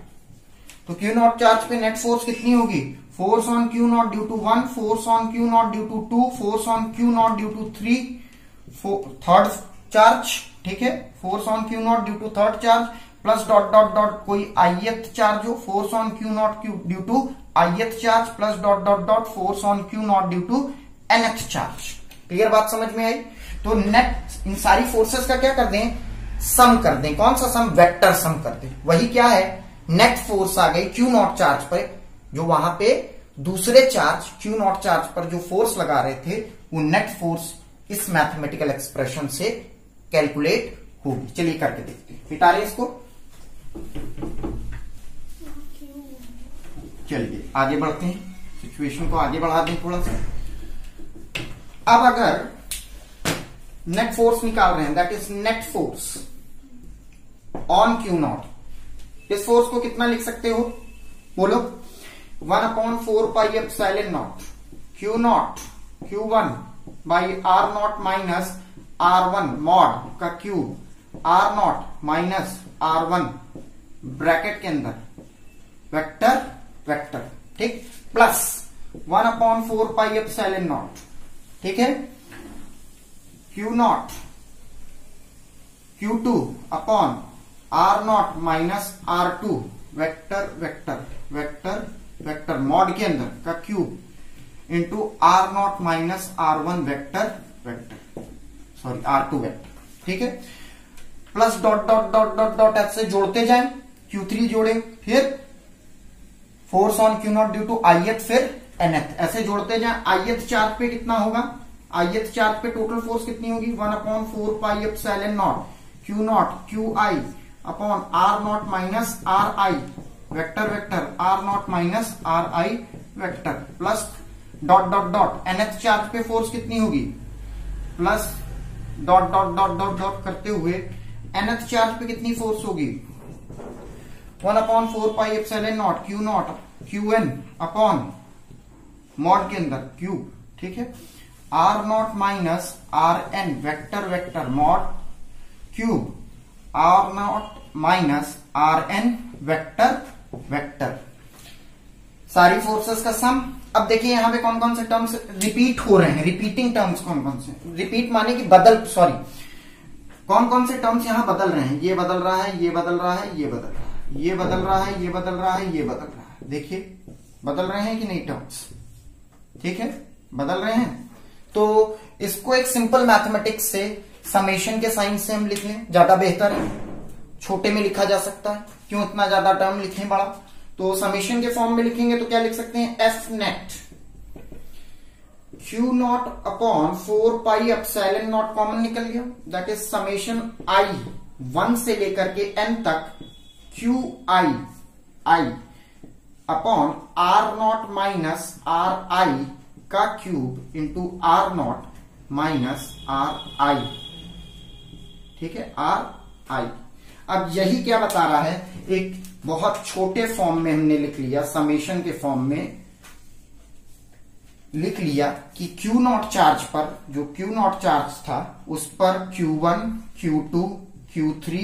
तो Q नॉट चार्ज पे नेट फोर्स कितनी होगी? Force on Q not due to 1, force on Q not due to 2, force on Q not due to 3, third charge. ठीक है, force on Q not due to third charge plus dot dot dot कोई ith charge हो, force on Q not due to ith charge plus dot dot dot force on Q not due to nth charge. Clear बात समझ में आई? तो net इन सारी forces का क्या कर दें? सम कर दें। कौन सा सम? वेक्टर सम कर दें। वही क्या है? नेट फोर्स आ गई Q नॉट चार्ज पर, जो वहां पे दूसरे चार्ज Q नॉट चार्ज पर जो फोर्स लगा रहे थे वो नेट फोर्स इस मैथमेटिकल एक्सप्रेशन से कैलकुलेट होगी। चलिए करके देखते हैं, मिटा रहे इसको। चलिए आगे बढ़ते हैं, सिचुएशन को आगे बढ़ा दें थोड़ा सा। अब अगर नेट फोर्स निकाल रहे हैं, that is net force on Q naught, इस फोर्स को कितना लिख सकते हो? बोलो 1/4πε0 Q0 Q1 by R0 minus R1 mod का cube R0 minus R1 bracket के अंदर वेक्टर वेक्टर, ठीक, प्लस 1/4πε0, ठीक है, Q0 Q2 upon R0 minus R2 vector vector vector vector mod के अंदर का cube into R0 minus R1 vector vector, sorry R2 vector, ठीक है, plus dot dot dot dot dot ऐसे जोड़ते जाएं, Q3 जोड़े, फिर force on Q0 due to ith, फिर nth, ऐसे जोड़ते जाएं। ith चार्ज पे कितना होगा, ith चार्ज पे टोटल फोर्स कितनी होगी 1/4πε0 Q0 QI upon R0 minus RI vector vector R0 minus RI vector, plus dot dot dot nth charge पे फोर्स कितनी होगी, plus dot dot dot dot dot करते हुए nth चार्ज पे कितनी फोर्स होगी 1/4πε0 Q0 QN अपॉन मॉड के अंदर क्यूब, ठीक है, R0 minus RN vector vector mod cube R0 minus RN vector vector, सारी फोर्सेस का सम। अब देखिए यहां पे कौन कौन से टर्म्स रिपीट हो रहे हैं, रिपीटिंग टर्म्स कौन कौन से, रिपीट माने कि बदल, सॉरी, कौन कौन से टर्म्स यहां बदल रहे हैं, ये बदल रहा है, ये बदल रहा है, ये बदल रहा है, ये बदल रहा है, ये बदल रहा है, ये बदल रहा है, देखिए बदल रहे हैं कि नहीं टर्म्स, ठीक है, बदल रहे हैं। तो इसको एक सिंपल मैथमेटिक्स से समेशन के साइन से हम लिख लें, ज्यादा बेहतर है, छोटे में लिखा जा सकता है, क्यों इतना ज्यादा टर्म लिखें बड़ा, तो समेशन के फॉर्म में लिखेंगे तो क्या लिख सकते हैं, F net Q0 upon 4πε0 common निकल गया, दैट इज समेशन I 1 से लेकर के n तक QI upon R0 minus RI का cube into R0 minus RI, ठीक है, RI। अब यही क्या बता रहा है, एक बहुत छोटे फॉर्म में हमने लिख लिया, समेशन के फॉर्म में लिख लिया कि Q0 चार्ज पर, जो Q0 चार्ज था उस पर Q1 Q2 Q3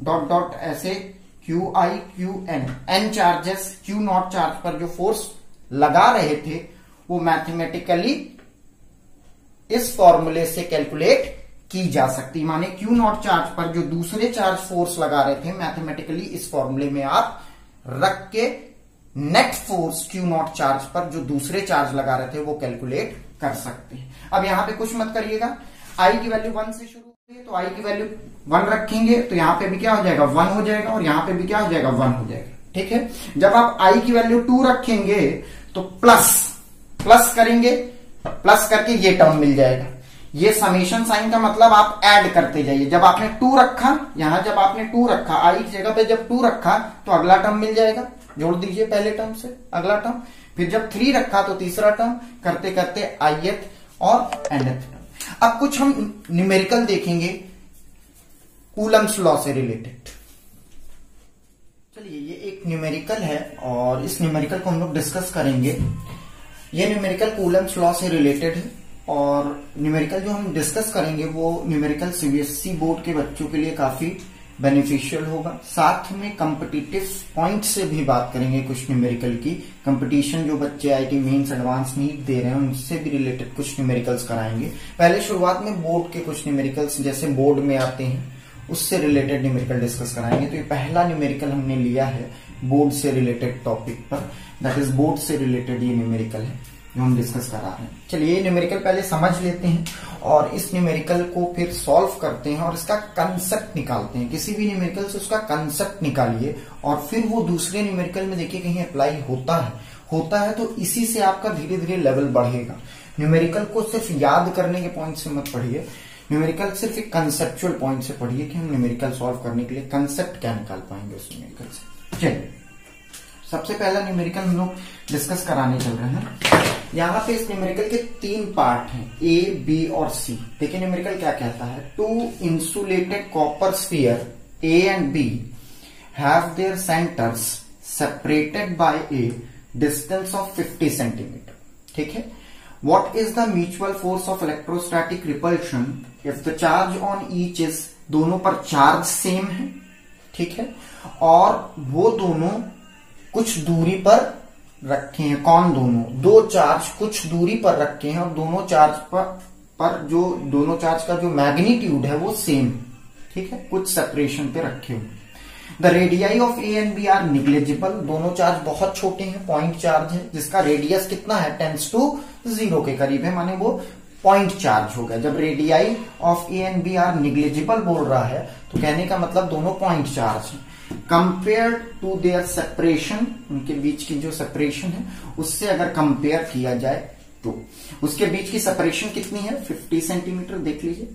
dot dot ऐसे QI QN n charges Q0 charge पर जो फोर्स लगा रहे थे वो मैथमेटिकली इस फॉर्मूले से कैलकुलेट की जा सकती, माने Q0 चार्ज पर जो दूसरे चार्ज फोर्स लगा रहे थे मैथमेटिकली इस फॉर्मूले में आप रख के नेट फोर्स Q0 चार्ज पर जो दूसरे चार्ज लगा रहे थे वो कैलकुलेट कर सकते हैं। अब यहां पे कुछ मत करिएगा, I की वैल्यू 1 से शुरू होती है तो I की वैल्यू 1 रखेंगे तो यहां पे भी क्या हो जाएगा 1 हो जाएगा और यहां पे भी क्या हो जाएगा 1 हो जाएगा, ठीक है। जब आप I की वैल्यू 2 रखेंगे तो प्लस करेंगे, प्लस करके ये टर्म मिल जाएगा, ये समेशन साइन का मतलब आप ऐड करते जाइए। जब आपने 2 रखा, यहां जब आपने 2 रखा, I की जगह पे जब 2 रखा तो अगला टर्म मिल जाएगा, जोड़ दीजिए पहले टर्म से अगला टर्म, फिर जब 3 रखा तो तीसरा टर्म, करते करते ith और nth टर्म। अब कुछ हम न्यूमेरिकल देखेंगे कूलम्स लॉ से रिलेटेड। चलिए ये एक न्यूमेरिकल है और इस न्यूमेरिकल को हम लोग डिस्कस करेंगे। ये न्यूमेरिकल कूलम्स लॉ से रिलेटेड है और न्यूमेरिकल जो हम डिस्कस करेंगे वो न्यूमेरिकल सीबीएसई बोर्ड के बच्चों के लिए काफी बेनिफिशियल होगा। साथ में कॉम्पिटिटिव पॉइंट से भी बात करेंगे कुछ न्यूमेरिकल की, कंपटीशन जो बच्चे आईटी मेंस एडवांस नीट दे रहे हैं उनसे भी रिलेटेड कुछ न्यूमेरिकल्स कराएंगे। पहले शुरुआत में बोर्ड के कुछ न्यूमेरिकल्स जैसे बोर्ड में आते हैं उससे रिलेटेड न्यूमेरिकल डिस्कस कराएंगे। तो ये पहला न्यूमेरिकल हमने लिया है बोर्ड से रिलेटेड टॉपिक पर, दैट इज बोर्ड से रिलेटेड ये न्यूमेरिकल है जो हम डिस्कस करा रहे हैं। चलिए ये न्यूमेरिकल पहले समझ लेते हैं और इस न्यूमेरिकल को फिर सॉल्व करते हैं और इसका कंसेप्ट निकालते हैं। किसी भी न्यूमेरिकल से उसका कंसेप्ट निकालिए और फिर वो दूसरे न्यूमेरिकल में देखिए कहीं अप्लाई होता है तो इसी से आपका धीरे धीरे लेवल बढ़ेगा। न्यूमेरिकल को सिर्फ याद करने के पॉइंट से मत पढ़िए, न्यूमेरिकल सिर्फ एक कंसेप्चुअल पॉइंट से पढ़िए कि हम न्यूमेरिकल सॉल्व करने के लिए कंसेप्ट क्या निकाल पाएंगे उस न्यूमेरिकल से। चलिए सबसे पहला न्यूमेरिकल हम लोग डिस्कस कराने चल रहे हैं। यहाँ पे इस न्यूमेरिकल के 3 पार्ट हैं, ए बी और सी। देखिए न्यूमेरिकल क्या कहता है, 2 insulated copper sphere A and B have their centres separated by a distance of 50 centimetre. ठीक है। What is the mutual force of electrostatic repulsion if the charge on each is, दोनों पर charge same है। ठीक है। और वो दोनों कुछ दूरी पर रखे हैं। कौन दोनों? दो चार्ज कुछ दूरी पर रखे हैं और दोनों चार्ज पर जो दोनों चार्ज का जो मैग्नीट्यूड है वो सेम। ठीक है। कुछ सेपरेशन पे रखे हुए। The radii of A and B are negligible, दोनों चार्ज बहुत छोटे हैं, पॉइंट चार्ज है, जिसका रेडियस कितना है 10 to 0 के करीब है, माने वो पॉइंट चार्ज हो गया। जब radii of A and B are negligible बोल रहा है तो कहने का मतलब दोनों पॉइंट चार्ज है। कंपेयर टू देयर सेपरेशन, उनके बीच की जो सेपरेशन है उससे अगर कंपेयर किया जाए तो उसके बीच की सेपरेशन कितनी है 50 सेंटीमीटर। देख लीजिए।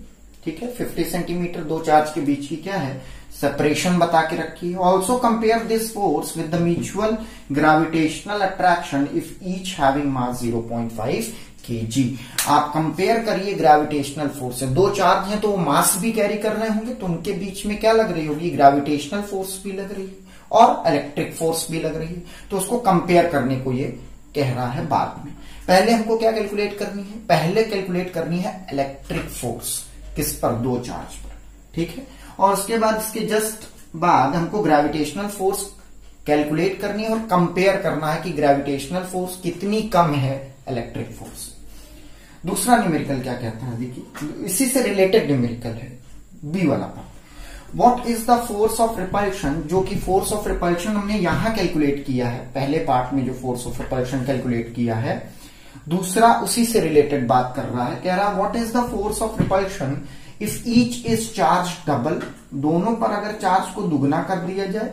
ठीक है। 50 सेंटीमीटर दो चार्ज के बीच की क्या है सेपरेशन बता के रखी है। Also compare this force with the mutual gravitational attraction if each having mass 0.5 kg। आप कंपेयर करिए ग्रेविटेशनल फोर्स से। दो चार्ज हैं तो वो मास भी कैरी कर रहे होंगे तो उनके बीच में क्या लग रही होगी, ग्रेविटेशनल फोर्स भी लग रही है और इलेक्ट्रिक फोर्स भी लग रही है। तो उसको कंपेयर करने को ये कह रहा है बाद में। पहले हमको क्या कैलकुलेट करनी है, पहले कैलकुलेट करनी है इलेक्ट्रिक फोर्स। किस पर? दो चार्ज पर। ठीक है। और उसके बाद इसके जस्ट बाद हमको ग्रेविटेशनल फोर्स कैलकुलेट करनी है और कंपेयर करना है कि ग्रेविटेशनल फोर्स कितनी कम है इलेक्ट्रिक फोर्स। दूसरा न्यूमेरिकल क्या कहता है देखिए, इसी से रिलेटेड न्यूमेरिकल है बी वाला part. What is the force of repulsion, जो कि फोर्स ऑफ रिपल्शन हमने यहां कैलकुलेट किया है, पहले पार्ट में जो फोर्स ऑफ रिपल्शन कैलकुलेट किया है। दूसरा उसी से रिलेटेड बात कर रहा है, कह रहा है what is the force of repulsion if each is charge double, दोनों पर अगर चार्ज को दुगना कर दिया जाए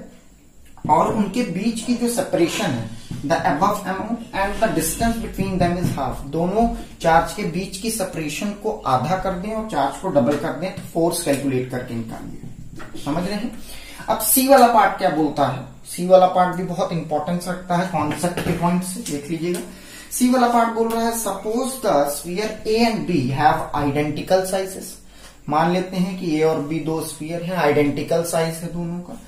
और उनके बीच की जो सेपरेशन है the above amount and the distance between them is half, दोनों चार्ज के बीच की सेपरेशन को आधा कर दें और चार्ज को डबल कर दें तो फोर्स कैलकुलेट करके निकालिए। समझ रहे हैं। अब सी वाला पार्ट क्या बोलता है, सी वाला पार्ट भी बहुत इंपॉर्टेंस रखता है कॉन्सेप्ट के पॉइंट से, देख लीजिएगा। सी वाला पार्ट बोल रहा है suppose the sphere A and B have identical sizes. मान लेते हैं कि ए और बी दो स्फीयर है, आइडेंटिकल साइज है दोनों का।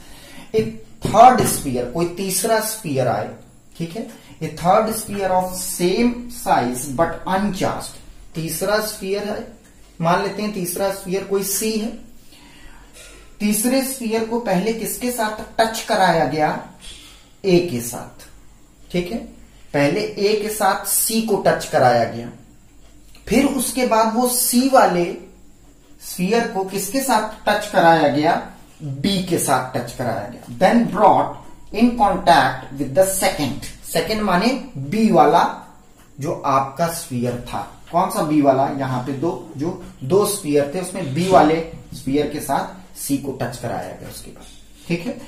एक थर्ड स्फीयर, कोई तीसरा स्फीयर आए। ठीक है। A third sphere of same size but uncharged, तीसरा स्फीयर है, मान लेते हैं तीसरा स्फीयर कोई सी है। तीसरे स्फीयर को पहले किसके साथ टच कराया गया, ए के साथ। ठीक है। पहले ए के साथ सी को टच कराया गया, फिर उसके बाद वो सी वाले स्फीयर को किसके साथ टच कराया गया, बी के साथ टच कराया गया। Then brought in contact with the second, second माने बी वाला जो आपका स्फीयर था। कौन सा बी वाला, यहां पे दो स्फीयर थे, उसमें बी वाले स्फीयर के साथ सी को टच कराया गया उसके बाद। ठीक है।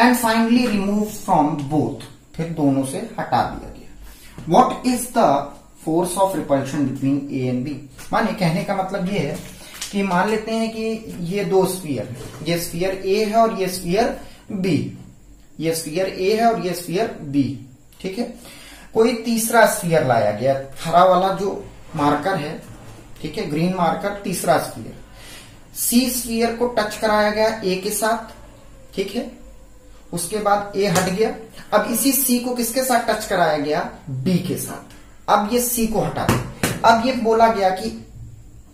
And finally remove from both, फिर दोनों से हटा दिया गया। What is the force of repulsion between A and B, माने कहने का मतलब ये है कि मान लेते हैं कि ये दो स्फीयर है, ये स्फीयर ए है और ये स्फीयर बी, ये स्फीयर ए है और ये स्फीयर बी। ठीक है। कोई तीसरा स्फीयर लाया गया, हरा वाला जो मार्कर है, ठीक है, ग्रीन मार्कर, तीसरा स्फीयर, सी स्फीयर को टच कराया गया ए के साथ। ठीक है। उसके बाद ए हट गया, अब इसी सी को किसके साथ टच कराया गया, बी के साथ। अब ये सी को हटा दिया। अब ये बोला गया कि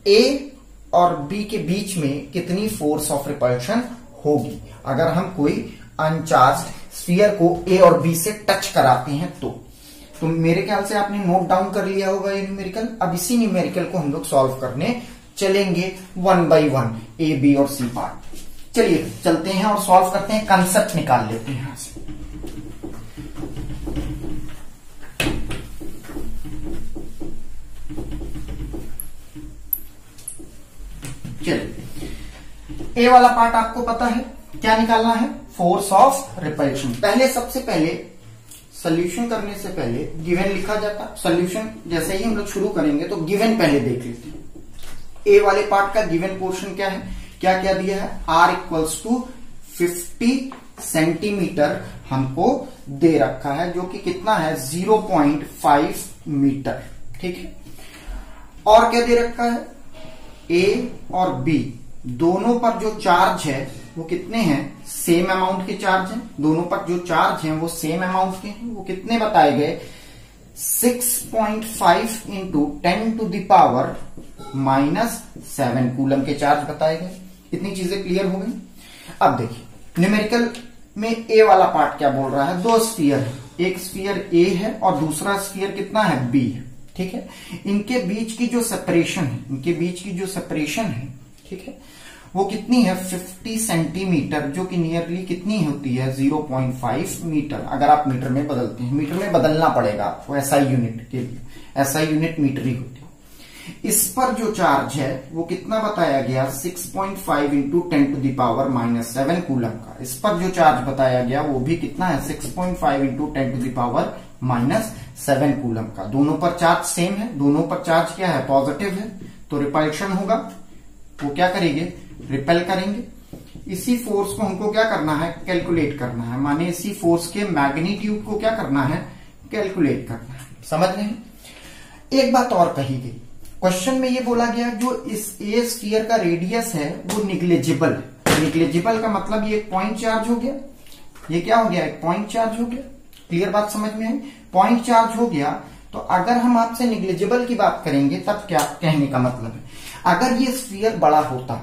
ए और बी के बीच में कितनी फोर्स ऑफ रिपल्शन होगी अगर हम कोई अनचार्ज्ड स्फीयर को ए और बी से टच कराते हैं तो मेरे ख्याल से आपने नोट डाउन कर लिया होगा ये न्यूमेरिकल। अब इसी न्यूमेरिकल को हम लोग सॉल्व करने चलेंगे 1 by 1, ए बी और सी पार्ट। चलिए चलते हैं और सॉल्व करते हैं, कंसेप्ट निकाल लेते हैं यहां से। चलिए ए वाला पार्ट आपको पता है क्या निकालना है, फोर्स ऑफ रिपल्शन। पहले सबसे पहले सॉल्यूशन करने से पहले गिवन लिखा जाता, सॉल्यूशन जैसे ही हम लोग शुरू करेंगे तो गिवन पहले देख लेते हैं। ए वाले पार्ट का गिवन पोर्शन क्या है, क्या क्या दिया है, आर इक्वल्स टू 50 सेंटीमीटर हमको दे रखा है, जो कि कितना है 0.5 मीटर। ठीक है। और क्या दे रखा है, ए और बी दोनों पर जो चार्ज है वो कितने हैं, सेम अमाउंट के चार्ज हैं, दोनों पर जो चार्ज हैं वो सेम अमाउंट के हैं। वो कितने बताए गए, 6.5 इंटू 10⁻⁻7 कूलम के चार्ज बताए गए। इतनी चीजें क्लियर हो गई। अब देखिए न्यूमेरिकल में ए वाला पार्ट क्या बोल रहा है, दो स्फीयर है, एक स्फीयर ए है और दूसरा स्फीयर कितना है, बी है। ठीक है, इनके बीच की जो सेपरेशन है, ठीक है, वो कितनी है, 50 सेंटीमीटर, जो कि नियरली कितनी होती है, 0.5 मीटर। अगर आप मीटर में बदलते हैं, मीटर में बदलना पड़ेगा आपको SI यूनिट के लिए, SI यूनिट मीटर ही होती है। इस पर जो चार्ज है वो कितना बताया गया, 6.5 इंटू 10⁻⁻7 कूलम का। इस पर जो चार्ज बताया गया वो भी कितना है, 6.5 इंटू 10⁻⁻7 कूलम का। दोनों पर चार्ज सेम है, दोनों पर चार्ज क्या है, पॉजिटिव है, तो रिपल्शन होगा, वो क्या करेंगे, रिपेल करेंगे। इसी फोर्स को हमको क्या करना है, कैलकुलेट करना है, माने इसी फोर्स के मैग्नीट्यूड को क्या करना है, कैलकुलेट करना है। समझ रहे हैं। एक बात और कही गई, क्वेश्चन में ये बोला गया जो इस ए स्फीयर का रेडियस है वो निग्लेजिबल है। निग्लेजिबल का मतलब ये एक पॉइंट चार्ज हो गया, ये क्या हो गया, एक पॉइंट चार्ज हो गया। क्लियर बात समझ में आई, पॉइंट चार्ज हो गया। तो अगर हम आपसे निग्लेजिबल की बात करेंगे तब क्या कहने का मतलब है, अगर ये स्फीयर बड़ा होता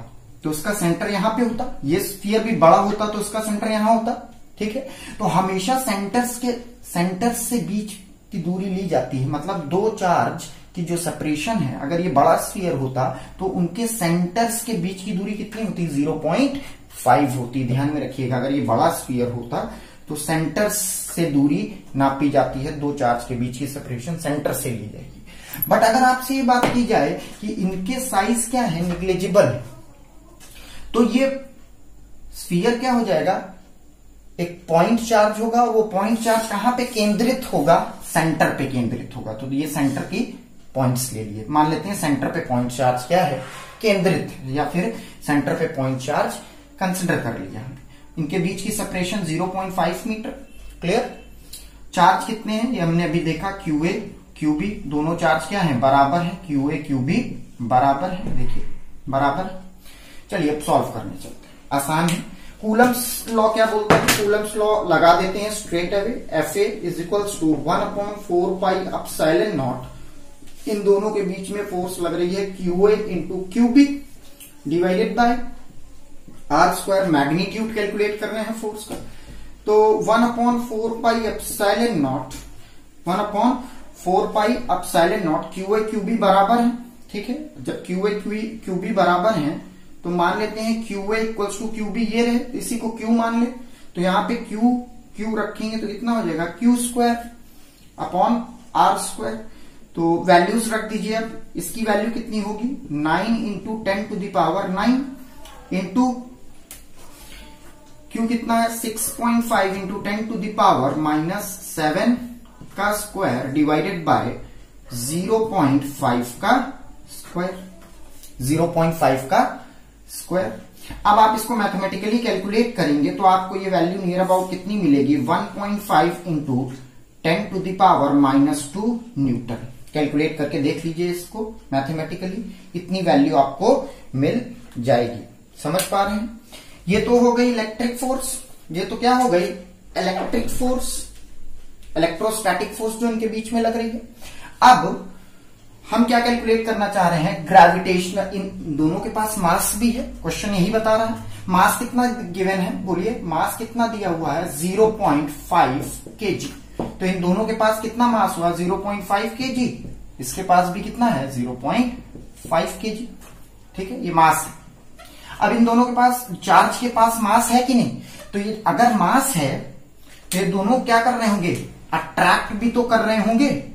तो उसका सेंटर यहां पे होता, ये स्फीयर भी बड़ा होता तो उसका सेंटर यहां होता। ठीक है, तो हमेशा सेंटर्स से बीच की दूरी ली जाती है, मतलब दो चार्ज की जो सेपरेशन है, अगर ये बड़ा स्फीयर होता तो उनके सेंटर्स के बीच की दूरी कितनी होती, 0.5 होती। ध्यान में रखिएगा, अगर ये बड़ा स्फीयर होता तो सेंटर्स से दूरी नापी जाती है, दो चार्ज के बीच की सेपरेशन सेंटर से ली जाएगी। बट अगर आपसे ये बात की जाए कि इनके साइज क्या है, निग्लेजिबल है, तो ये स्फीयर क्या हो जाएगा, एक पॉइंट चार्ज होगा, और वो पॉइंट चार्ज कहां पे केंद्रित होगा, सेंटर पे केंद्रित होगा। तो ये सेंटर की पॉइंट्स ले लिए, मान लेते हैं सेंटर पे पॉइंट चार्ज क्या है, केंद्रित है, या फिर सेंटर पे पॉइंट चार्ज कंसिडर कर लिया हमने। इनके बीच की सेपरेशन 0.5 मीटर। क्लियर। चार्ज कितने हैं ये हमने अभी देखा, QA QB दोनों चार्ज क्या है, बराबर है, QA QB बराबर है, देखिए बराबर। चलिए अब सॉल्व करने चलते हैं, आसान है। कूलम्स लॉ क्या बोलता है, कूलम्स लॉ लगा देते हैं straight away. FA is equals to 1/4πε0। इन दोनों के बीच में फोर्स लग रही है QA into QB divided by R²। Magnitude calculate कर रहे हैं फोर्स का, तो 1/4πε0 QA QB बराबर है। ठीक है, जब QA QB बराबर है तो मान लेते हैं QA इक्वल्स टू QB ये रहे, इसी को Q मान ले, तो यहां पे Q रखेंगे तो कितना हो जाएगा, Q² अपॉन R²। तो वैल्यूज रख दीजिए। अब इसकी वैल्यू कितनी होगी, 9 इंटू 10⁹ इंटू Q कितना है, 6.5 इंटू 10⁻⁻7 का स्क्वायर डिवाइडेड बाय 0.5 का स्क्वायर, 0.5 का स्क्वायर। अब आप इसको मैथमेटिकली कैलकुलेट करेंगे तो आपको ये वैल्यू नियर अबाउट कितनी मिलेगी, 1.5 इंटू 10⁻⁻2 न्यूटन। कैलकुलेट करके देख लीजिए इसको मैथमेटिकली, इतनी वैल्यू आपको मिल जाएगी। समझ पा रहे हैं। ये तो हो गई इलेक्ट्रिक फोर्स, ये तो क्या हो गई, इलेक्ट्रिक फोर्स, इलेक्ट्रोस्टैटिक फोर्स जो इनके बीच में लग रही है। अब हम क्या कैलकुलेट करना चाह रहे हैं, ग्रेविटेशनल। इन दोनों के पास मास भी है, क्वेश्चन यही बता रहा है। मास कितना गिवन है, बोलिए मास कितना दिया हुआ है, 0.5 kg। तो इन दोनों के पास कितना मास हुआ, 0.5 kg। इसके पास भी कितना है, 0.5 kg। ठीक है, ये मास है। अब इन दोनों के पास, चार्ज के पास मास है कि नहीं, तो ये अगर मास है तो ये दोनों क्या कर रहे होंगे, अट्रैक्ट भी तो कर रहे होंगे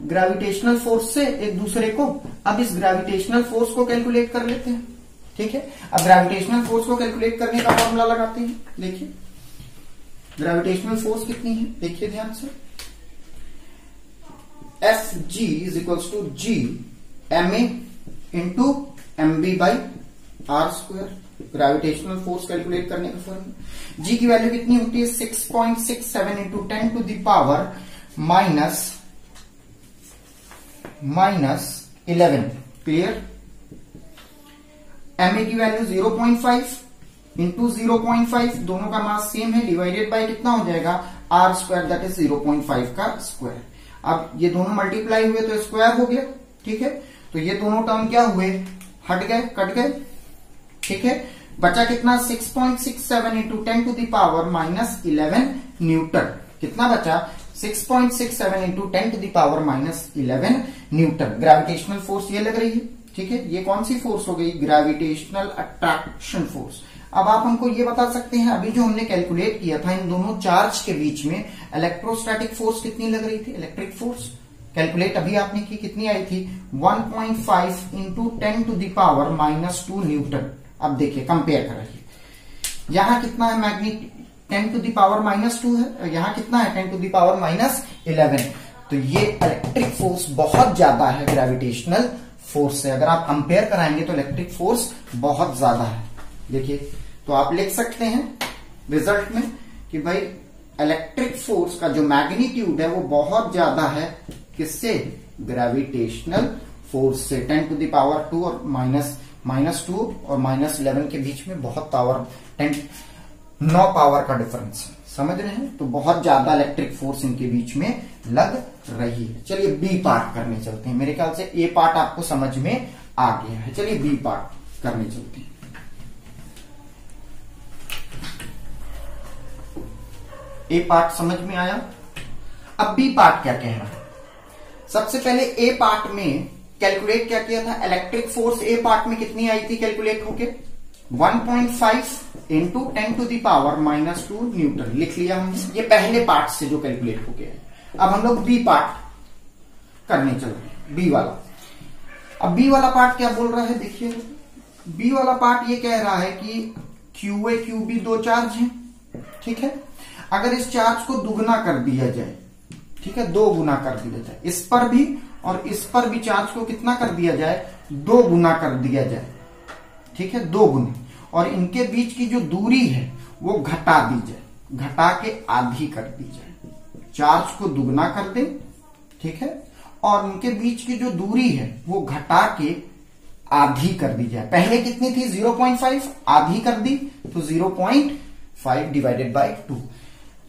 ग्रेविटेशनल फोर्स से एक दूसरे को। अब इस ग्रेविटेशनल फोर्स को कैलकुलेट कर लेते हैं। ठीक है, अब ग्रेविटेशनल फोर्स को कैलकुलेट करने का फॉर्मूला लगाते हैं। देखिए ग्रेविटेशनल फोर्स कितनी है, देखिए ध्यान से, Fg is equals to G ma into mb by R²। Gravitational force calculate करने का फॉर्मूला, G की वैल्यू कितनी होती है, 6.67 इंटू 10⁻⁻11। क्लियर। ma की वैल्यू 0.5, इंटू 0.5, दोनों का मास सेम है, डिवाइडेड बाय कितना हो जाएगा r स्क्वायर, दैट इज 0.5 का स्क्वायर। अब ये दोनों मल्टीप्लाई हुए तो स्क्वायर हो गया, ठीक है। तो ये दोनों टर्म क्या हुए, हट गए, कट गए, ठीक है। बचा कितना 6.67 into 10 to the power minus 11 newton. कितना बचा 6.67 into 10 to the power minus 11 newton. Gravitational force ये लग रही है, ठीक है। ये कौन सी फोर्स हो गई, ग्रेविटेशनल अट्रैक्शन फोर्स। अब आप हमको ये बता सकते हैं, अभी जो हमने कैलकुलेट किया था इन दोनों चार्ज के बीच में इलेक्ट्रोस्टैटिक फोर्स कितनी लग रही थी, इलेक्ट्रिक फोर्स कैलकुलेट अभी आपने की, कितनी आई थी 1.5 into 10 to the power minus 2 newton. अब देखिए कंपेयर करिए, यहां कितना है magnitude 10 to the power minus 2 है, यहां कितना है 10 टू द पावर माइनस 11। तो ये इलेक्ट्रिक फोर्स बहुत ज्यादा है ग्रेविटेशनल फोर्स से। अगर आप कंपेयर कराएंगे तो इलेक्ट्रिक फोर्स बहुत ज्यादा है। देखिए, तो आप लिख सकते हैं रिजल्ट में कि भाई इलेक्ट्रिक फोर्स का जो मैग्नीट्यूड है वो बहुत ज्यादा है, किससे, ग्रेविटेशनल फोर्स से। 10 टू द पावर 2 और माइनस 2 और माइनस 11 के बीच में बहुत पावर 9 पावर का डिफरेंस है, समझ रहे हैं। तो बहुत ज्यादा इलेक्ट्रिक फोर्स इनके बीच में लग रही है। चलिए बी पार्ट करने चलते हैं। मेरे ख्याल से ए पार्ट आपको समझ में आ गया है, चलिए बी पार्ट करने चलते हैं। ए पार्ट समझ में आया। अब बी पार्ट क्या कह रहा है। सबसे पहले ए पार्ट में कैलकुलेट क्या किया था, इलेक्ट्रिक फोर्स ए पार्ट में कितनी आई थी कैलकुलेट होके 1.5 into 10 to the power minus 2 newton लिख लिया हमने। ये पहले पार्ट से जो कैलकुलेट हो गया है। अब हम लोग बी पार्ट करने चल रहे हैं, बी वाला। अब बी वाला पार्ट क्या बोल रहा है, देखिए बी वाला पार्ट ये कह रहा है कि क्यू ए क्यू बी दो चार्ज हैं, ठीक है। अगर इस चार्ज को दुगना कर दिया जाए, ठीक है, 2 गुना कर दिया जाए, इस पर भी और इस पर भी चार्ज को कितना कर दिया जाए, 2 गुना कर दिया जाए, ठीक है, 2 गुना, और इनके बीच की जो दूरी है वो घटा दी जाए, घटा के आधी कर दी जाए। चार्ज को दुगना कर दे, ठीक है, और उनके बीच की जो दूरी है वो घटा के आधी कर दी जाए। पहले कितनी थी 0.5, आधी कर दी तो 0.5 डिवाइडेड बाय 2।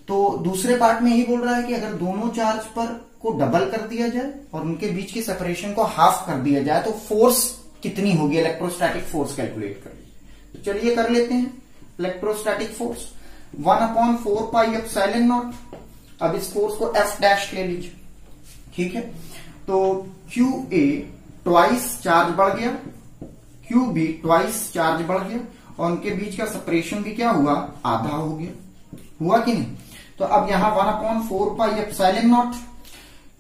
तो दूसरे पार्ट में यही बोल रहा है कि अगर दोनों चार्ज पर को डबल कर दिया जाए और उनके बीच की सेपरेशन को हाफ कर दिया जाए तो फोर्स कितनी होगी, इलेक्ट्रोस्टैटिक फोर्स कैलकुलेट करिए। तो चलिए कर लेते हैं। Electrostatic force 1/4 pi epsilon not. अब इस फोर्स को F डैश ले लीजिए, ठीक है। तो QA ट्वाइस चार्ज बढ़ गया, QB ट्वाइस चार्ज बढ़ गया, और उनके बीच का सेपरेशन भी क्या हुआ, आधा हो गया, हुआ कि नहीं। तो अब यहां 1/4 pi epsilon not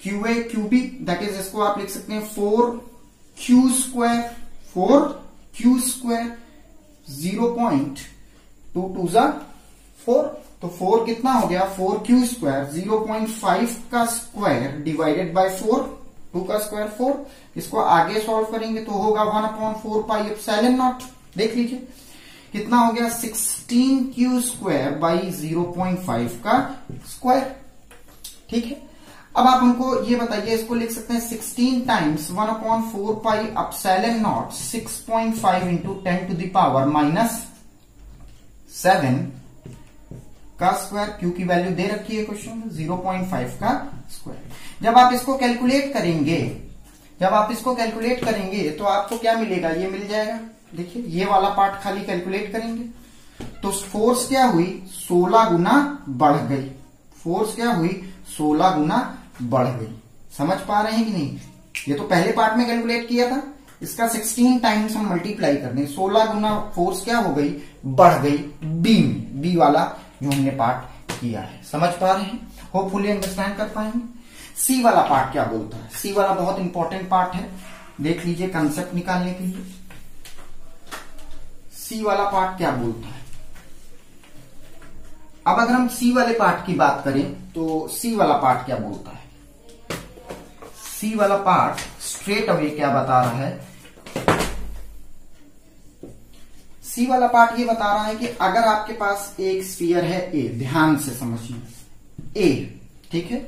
QA QB, that is इसको आप लिख सकते हैं 4Q स्क्वायर 0.2 4। तो 4 कितना हो गया, 4Q स्क्वायर 0.5 का स्क्वायर डिवाइडेड बाय 4, 2 का स्क्वायर 4। इसको आगे सॉल्व करेंगे तो होगा 1/4 पाई एप्सिलॉन नॉट। देख लीजिए कितना हो गया, 16Q स्क्वायर बाई 0.5 का स्क्वायर, ठीक है। अब आप हमको ये बताइए, इसको लिख सकते हैं 16 times 1/4 pi epsilon naught 6.5 into 10 to the power minus 7 का स्क्वायर। क्यू की वैल्यू दे रखी है क्वेश्चन में 0.5 का स्क्वायर। जब आप इसको कैलकुलेट करेंगे तो आपको क्या मिलेगा, ये मिल जाएगा। देखिए ये वाला पार्ट खाली कैलकुलेट करेंगे तो फोर्स क्या हुई, 16 गुना बढ़ गई। फोर्स क्या हुई, 16 गुना बढ़ गई। समझ पा रहे हैं कि नहीं। ये तो पहले पार्ट में कैलकुलेट किया था, इसका 16 टाइम्स हम मल्टीप्लाई कर दें, 16 गुना फोर्स क्या हो गई, बढ़ गई बी में। बी वाला जो हमने पार्ट किया है, समझ पा रहे हैं, होपफुली अंडरस्टैंड कर पाएंगे। सी वाला पार्ट क्या बोलता है, सी वाला बहुत इंपॉर्टेंट पार्ट है, देख लीजिए कंसेप्ट निकालने के लिए। सी वाला पार्ट क्या बोलता है। अब अगर हम सी वाले पार्ट की बात करें तो सी वाला पार्ट क्या बोलता है। सी वाला पार्ट स्ट्रेट अवे क्या बता रहा है, सी वाला पार्ट ये बता रहा है कि अगर आपके पास एक स्फीयर है ए, ध्यान से समझिए ए, ठीक है,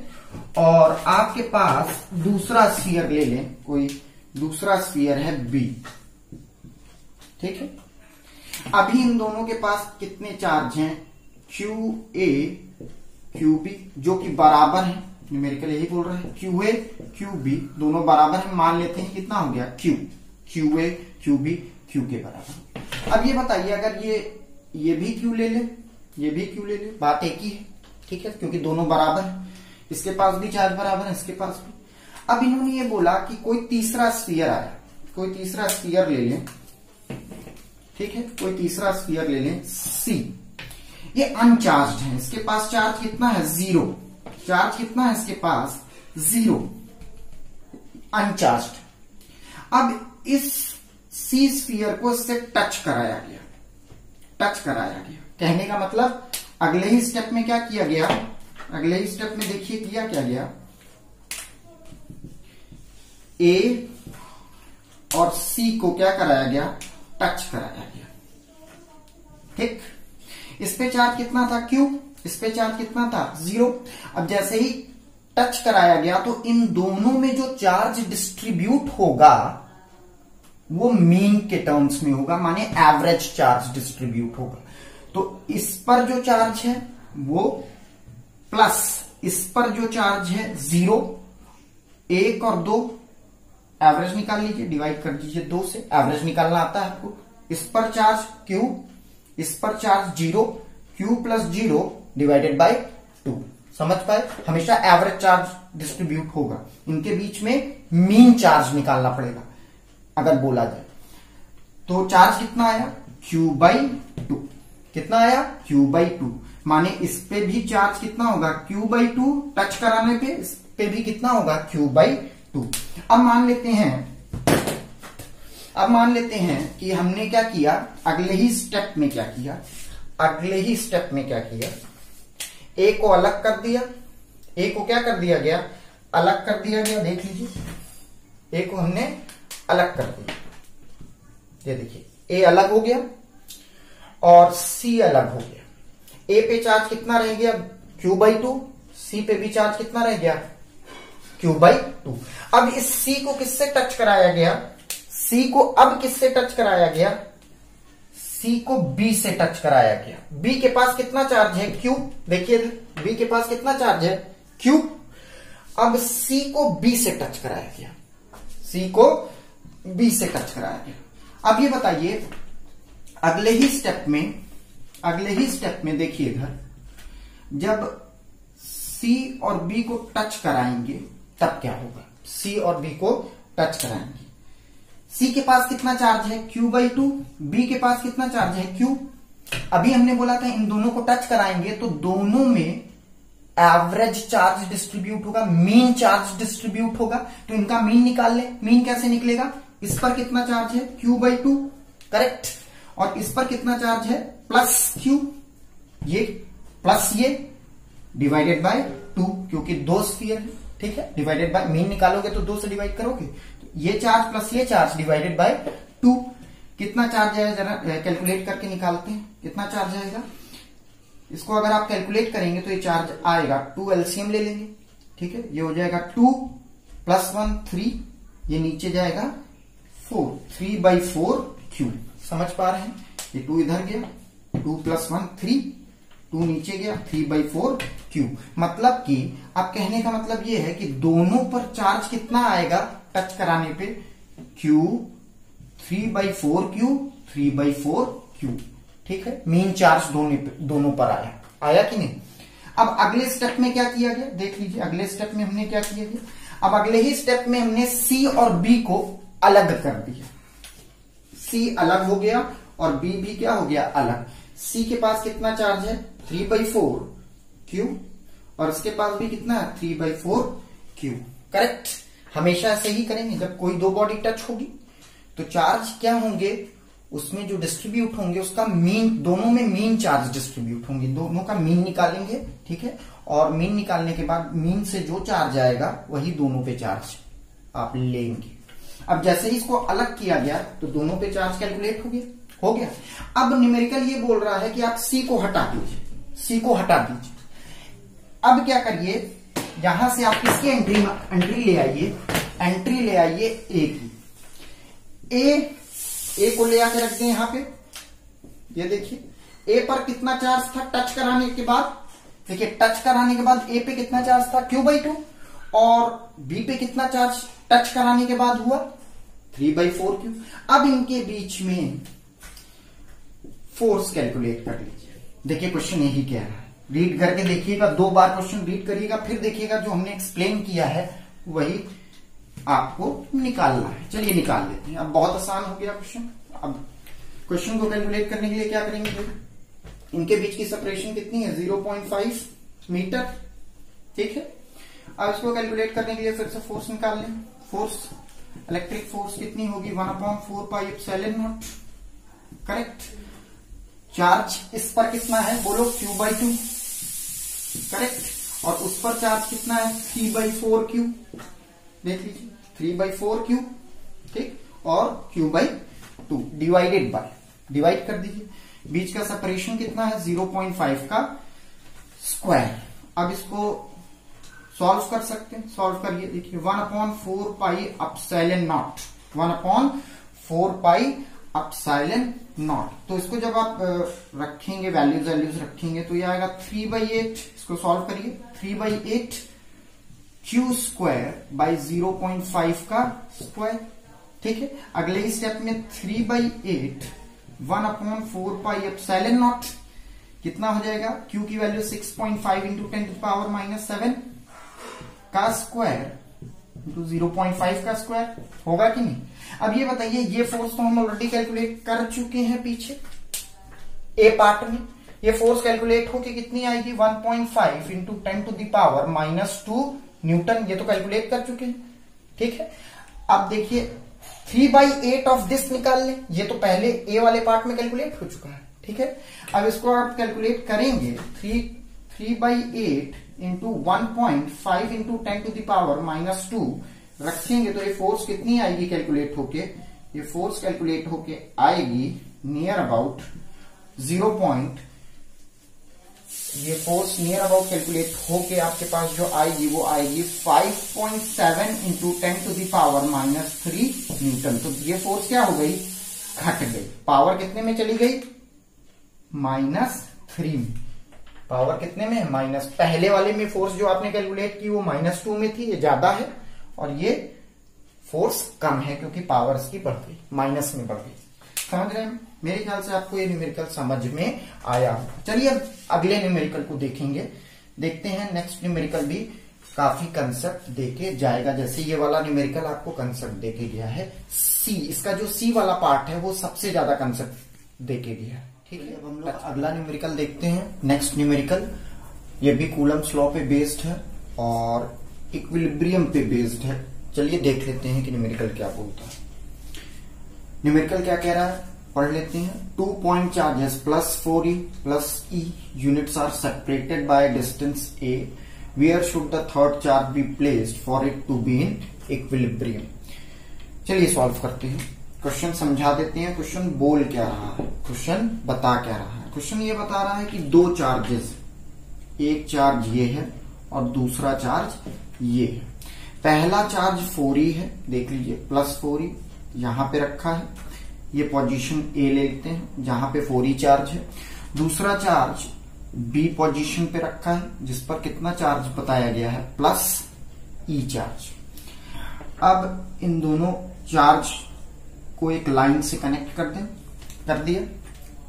और आपके पास दूसरा स्फीयर ले लें, कोई दूसरा स्फीयर है बी, ठीक है। अभी इन दोनों के पास कितने चार्ज हैं, क्यू ए क्यू बी, जो कि बराबर है, न्यूमेरिकल यही बोल रहा है, क्यू ए क्यू बी दोनों बराबर है। मान लेते हैं कितना हो गया, q, q A q B q के बराबर। अब ये बताइए, अगर ये भी क्यू ले ले, ये भी क्यू ले ले, बात एक ही है, ठीक है, क्योंकि दोनों बराबर है, इसके पास भी चार्ज बराबर है, इसके पास भी। अब इन्होंने ये बोला कि कोई तीसरा स्फीयर आया, कोई तीसरा स्फीयर ले लें, ठीक है, कोई तीसरा स्फीयर ले लें सी, ये अनचार्ज है, इसके पास चार्ज कितना है, 0, चार्ज कितना है इसके पास, 0, अनचार्ज। अब इस सी स्फीयर को इससे टच कराया गया, टच कराया गया, कहने का मतलब अगले ही स्टेप में क्या किया गया, अगले ही स्टेप में देखिए किया क्या गया, ए और सी को क्या कराया गया, टच कराया गया, ठीक। इस पे चार्ज कितना था, क्यू, इस पे चार्ज कितना था, 0। अब जैसे ही टच कराया गया तो इन दोनों में जो चार्ज डिस्ट्रीब्यूट होगा वो मीन के टर्म्स में होगा, माने एवरेज चार्ज डिस्ट्रीब्यूट होगा। तो इस पर जो चार्ज है वो प्लस इस पर जो चार्ज है 0, 1 और 2, एवरेज निकाल लीजिए, डिवाइड कर दीजिए 2 से, एवरेज निकालना आता है आपको। इस पर चार्ज Q, इस पर charge 0, Q plus 0 divided by 2। समझ पाए, हमेशा एवरेज चार्ज डिस्ट्रीब्यूट होगा, इनके बीच में मीन चार्ज निकालना पड़ेगा अगर बोला जाए। तो चार्ज कितना आया, Q/2, कितना आया, Q/2, माने इस पे भी चार्ज कितना होगा, Q/2, टच कराने पे इस पे भी कितना होगा, Q/2। अब मान लेते हैं कि हमने क्या किया, अगले ही स्टेप में क्या किया, अगले ही स्टेप में क्या किया, ए को अलग कर दिया, ए को क्या कर दिया गया, अलग कर दिया गया, देख लीजिए, ए को हमने अलग कर दिया, ये देखिए ए अलग हो गया और सी अलग हो गया। ए पे चार्ज कितना रह गया, Q/2, सी पे भी चार्ज कितना रह गया, Q/2। अब इस सी को किससे टच कराया गया, सी को अब किससे टच कराया गया, सी को बी से टच कराया गया। बी के पास कितना चार्ज है, Q, देखिए बी के पास कितना चार्ज है, Q। अब सी को बी से टच कराया गया, सी को बी से टच कराया गया। अब ये बताइए, अगले ही स्टेप में देखिए इधर, जब सी और बी को टच कराएंगे तब क्या होगा, सी और बी को टच कराएंगे, सी के पास कितना चार्ज है, Q/2, बी के पास कितना चार्ज है, Q। अभी हमने बोला था इन दोनों को टच कराएंगे तो दोनों में एवरेज चार्ज डिस्ट्रीब्यूट होगा, मीन चार्ज डिस्ट्रीब्यूट होगा, तो इनका मीन निकाल ले। मीन कैसे निकलेगा, इस पर कितना चार्ज है, Q/2, करेक्ट, और इस पर कितना चार्ज है, प्लस Q, ये प्लस ये डिवाइडेड बाय 2, क्योंकि 2 स्फीयर है, ठीक है, डिवाइडेड बाय, मीन निकालोगे तो 2 से डिवाइड करोगे, तो ये चार्ज प्लस ये चार्ज डिवाइडेड बाय 2। कितना चार्ज आएगा, जरा कैलकुलेट करके निकालते हैं, कितना चार्ज आएगा। इसको अगर आप कैलकुलेट करेंगे तो ये चार्ज आएगा, 2 एलसीएम ले लेंगे, ठीक है, ये हो जाएगा 2 + 1 3, ये नीचे जाएगा 4, 3/4 Q। समझ पा रहे हैं, ये 2 इधर गया, 2 + 1 3, 2 नीचे गया, 3/4 Q। मतलब कि आप कहने का मतलब ये है कि दोनों पर चार्ज कितना आएगा टच कराने पे, Q, 3/4 Q, 3/4 Q, ठीक है, मीन चार्ज दोनों पर आया कि नहीं। अब अगले स्टेप में क्या किया गया, देख लीजिए, अगले स्टेप में हमने क्या किया गया, अब अगले ही स्टेप में हमने सी और बी को अलग कर दिया, सी अलग हो गया और बी भी क्या हो गया, अलग। सी के पास कितना चार्ज है, 3/4 Q, और इसके पास भी कितना है, 3/4 Q, करेक्ट। हमेशा ऐसे ही करेंगे, जब कोई दो बॉडी टच होगी तो चार्ज क्या होंगे, उसमें जो डिस्ट्रीब्यूट होंगे उसका मीन, दोनों में मीन चार्ज डिस्ट्रीब्यूट होंगे, दोनों का मीन निकालेंगे, ठीक है, और मीन निकालने के बाद मीन से जो चार्ज आएगा वही दोनों पे चार्ज आप लेंगे। अब जैसे ही इसको अलग किया गया तो दोनों पे चार्ज कैलकुलेट हो गया। अब न्यूमेरिकल ये बोल रहा है कि आप सी को हटा दीजिए, सी को हटा दीजिए। अब क्या करिए, यहां से आप किसकी एंट्री ले आइए, एंट्री ले आइए ए की, ए को ले आके रख दें यहां पे, ये देखिए ए पर कितना चार्ज था टच कराने के बाद, देखिए टच कराने के बाद ए पे कितना चार्ज था Q/2 और बी पे कितना चार्ज टच कराने के बाद हुआ 3/4Q। अब इनके बीच में फोर्स कैलकुलेट कर लीजिए। देखिए क्वेश्चन यही कह रहा है, रीड करके देखिएगा, 2 बार क्वेश्चन रीड करिएगा, फिर देखिएगा जो हमने एक्सप्लेन किया है वही आपको निकालना है। चलिए निकाल लेते हैं। अब बहुत आसान हो गया क्वेश्चन। अब क्वेश्चन को कैलकुलेट करने के लिए क्या करेंगे, इनके बीच की सेपरेशन कितनी है 0.5 मीटर, ठीक है। अब इसको कैलकुलेट करने के लिए फिर से फोर्स निकाल लें। फोर्स, इलेक्ट्रिक फोर्स कितनी होगी 1/4πε0, करेक्ट। चार्ज इस पर कितना है बोलो Q/2, करेक्ट। और उस पर चार्ज कितना है 3/4Q, देख लीजिए 3/4Q, ठीक। और Q/2 डिवाइड कर दीजिए। बीच का सेपरेशन कितना है 0.5 का स्क्वायर। अब इसको सॉल्व कर सकते हैं, सॉल्व करिए। देखिए 1/4πε0, तो इसको जब आप रखेंगे वैल्यूज रखेंगे तो ये आएगा 3/8। इसको सॉल्व करिए, 3/8 Q²/0.5 का स्क्वायर, ठीक है। अगले ही स्टेप में 3/8 1/4πε0 कितना हो जाएगा, Q की वैल्यू 6.5 इंटू 10⁻⁻7 का स्क्वायर इंटू 0.5 का स्क्वायर, होगा कि नहीं। अब ये बताइए, ये फोर्स तो हम ऑलरेडी कैलकुलेट कर चुके हैं पीछे ए पार्ट में। ये फोर्स कैलकुलेट होके कितनी आएगी 1.5 इंटू 10⁻⁻2 न्यूटन, ये तो कैलकुलेट कर चुके हैं, ठीक है। अब देखिए 3/8 ऑफ दिस निकाल लें, ये तो पहले ए वाले पार्ट में कैलकुलेट हो चुका है, ठीक है। अब इसको आप कैलकुलेट करेंगे 3/8 इंटू 1.5 इंटू 10⁻⁻2 रखेंगे तो ये फोर्स कितनी आएगी कैलकुलेट होके, ये फोर्स कैलकुलेट होके आएगी नियर अबाउट ये फोर्स नियर अबाउट कैलकुलेट होके आपके पास जो आएगी वो आएगी 5.7 इंटू 10⁻³ न्यूटन। तो ये फोर्स क्या हो गई, घट गई। पावर कितने में चली गई, -3 में। पावर कितने में है माइनस, पहले वाले में फोर्स जो आपने कैलकुलेट की वो -2 में थी, ये ज्यादा है, और ये फोर्स कम है क्योंकि पावर इसकी बढ़ गई, माइनस में बढ़ गई। समझ रहे हैं, मेरे ख्याल से आपको ये न्यूमेरिकल समझ में आया। चलिए अब अगले न्यूमेरिकल को देखेंगे, देखते हैं। नेक्स्ट न्यूमेरिकल भी काफी कंसेप्ट देके जाएगा, जैसे ये वाला न्यूमेरिकल आपको कंसेप्ट देके गया है। सी, इसका जो सी वाला पार्ट है वो सबसे ज्यादा कंसेप्ट देके गया है, ठीक है। अब हम लोग अगला न्यूमेरिकल देखते हैं। नेक्स्ट न्यूमेरिकल ये भी कूलम्स लॉ पे बेस्ड है और इक्विलिब्रियम पे बेस्ड है। चलिए देख लेते हैं कि न्यूमेरिकल क्या बोलता है। न्यूमेरिकल क्या कह रहा है, पढ़ लेते हैं। 2 point charges +4e + e units are separated by distance a, where should the third charge be placed for it to be in equilibrium. चलिए सॉल्व करते हैं, क्वेश्चन समझा देते हैं। क्वेश्चन बोल क्या रहा है, क्वेश्चन बता क्या रहा है। क्वेश्चन ये बता रहा है कि 2 चार्जेस, एक चार्ज ये है और दूसरा चार्ज ये है। पहला चार्ज 4e है, देख लीजिए +4e यहां पे रखा है, ये पोजीशन ए ले लेते हैं जहां पे 4e चार्ज है। दूसरा चार्ज बी पोजीशन पे रखा है जिस पर कितना चार्ज बताया गया है +e चार्ज। अब इन दोनों चार्ज को एक लाइन से कनेक्ट कर दें, कर दिया,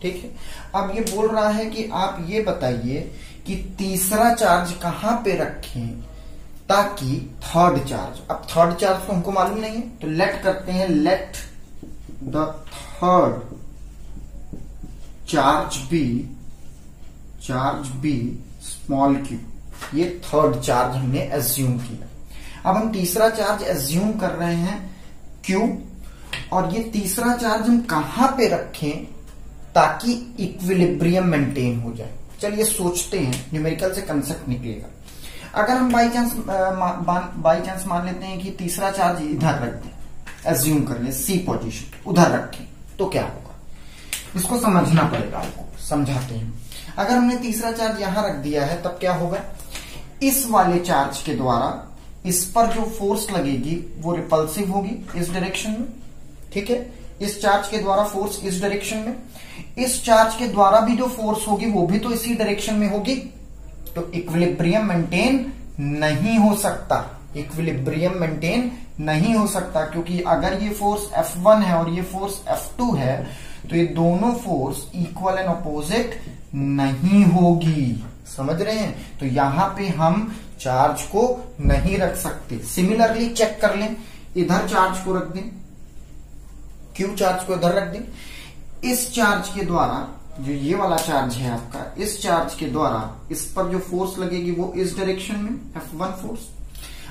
ठीक है। अब ये बोल रहा है कि आप ये बताइए कि तीसरा चार्ज कहां पे रखें ताकि थर्ड चार्ज, अब थर्ड चार्ज तो हमको मालूम नहीं है तो लेट करते हैं, let the third charge be small q। ये थर्ड चार्ज हमने एज्यूम किया। अब हम तीसरा चार्ज एज्यूम कर रहे हैं q, और ये तीसरा चार्ज हम कहां पे रखें ताकि इक्विलिब्रियम मेंटेन हो जाए। चलिए सोचते हैं, न्यूमेरिकल से कंसेप्ट निकलेगा। अगर हम बाई चांस मान लेते हैं कि तीसरा चार्ज इधर रख दें, एज्यूम कर ले सी पोजीशन उधर रखें, तो क्या होगा, इसको समझना पड़ेगा आपको, समझाते हैं। अगर हमने तीसरा चार्ज यहां रख दिया है तब क्या होगा, इस वाले चार्ज के द्वारा इस पर जो फोर्स लगेगी वो रिपल्सिव होगी इस डायरेक्शन में, ठीक है। इस चार्ज के द्वारा फोर्स इस डायरेक्शन में, इस चार्ज के द्वारा भी जो फोर्स होगी वो भी तो इसी डायरेक्शन में होगी, तो इक्विलिब्रियम मेंटेन नहीं हो सकता, इक्विलिब्रियम मेंटेन नहीं हो सकता, क्योंकि अगर ये फोर्स F1 है और ये फोर्स F2 है तो ये दोनों फोर्स इक्वल एंड ऑपोजिट नहीं होगी। समझ रहे हैं? तो यहां पे हम चार्ज को नहीं रख सकते। सिमिलरली चेक कर लें, इधर चार्ज को रख दें, Q चार्ज को इधर रख दें, इस चार्ज के द्वारा जो ये वाला चार्ज है आपका, इस चार्ज के द्वारा इस पर जो फोर्स लगेगी वो इस डायरेक्शन में F1 फोर्स।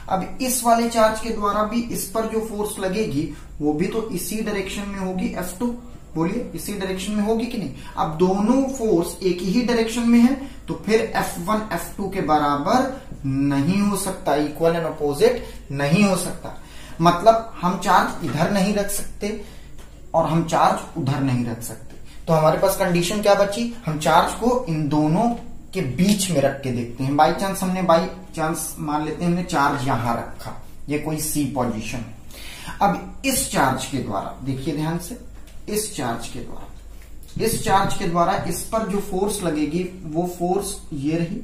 अब इस वाले चार्ज के द्वारा भी इस पर जो फोर्स लगेगी वो भी तो इसी डायरेक्शन में होगी F2। बोलिए इसी डायरेक्शन में होगी कि नहीं? अब दोनों फोर्स एक ही डायरेक्शन में है तो फिर F1 F2 के बराबर नहीं हो सकता, इक्वल एंड अपोजिट नहीं हो सकता। मतलब हम चार्ज इधर नहीं रख सकते और हम चार्ज उधर नहीं रख सकते। तो हमारे पास कंडीशन क्या बची? हम चार्ज को इन दोनों के बीच में रख के देखते हैं। बाई चांस मान लेते हैं हमने चार्ज यहां रखा, ये कोई C पोजीशन है। अब इस चार्ज के द्वारा देखिए ध्यान से, इस चार्ज के द्वारा इस पर जो फोर्स लगेगी वो फोर्स ये रही,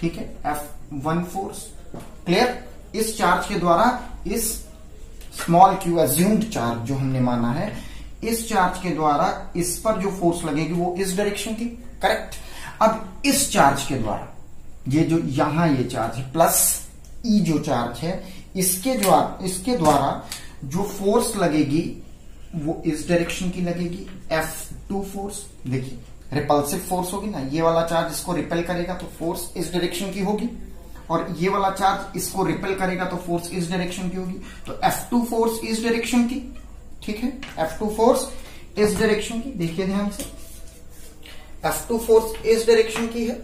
ठीक है, F1 फोर्स। क्लियर? इस चार्ज के द्वारा इस स्मॉल q अज्यूम्ड चार्ज जो हमने माना है, इस चार्ज के द्वारा इस पर जो फोर्स लगेगी वो इस डायरेक्शन की। करेक्ट? अब इस चार्ज के द्वारा ये जो यहां ये चार्ज है प्लस E जो चार्ज है, इसके द्वारा जो फोर्स लगेगी वो इस डायरेक्शन की लगेगी, F2 फोर्स। देखिए रिपल्सिव फोर्स होगी ना, ये वाला चार्ज इसको रिपेल करेगा तो फोर्स इस डायरेक्शन की होगी, और ये वाला चार्ज इसको रिपेल करेगा तो फोर्स इस डायरेक्शन की होगी। तो F2 फोर्स इस डायरेक्शन की, ठीक है, F2 फोर्स इस डायरेक्शन की। देखिए ध्यान से, F2 फोर्स इस डायरेक्शन की है,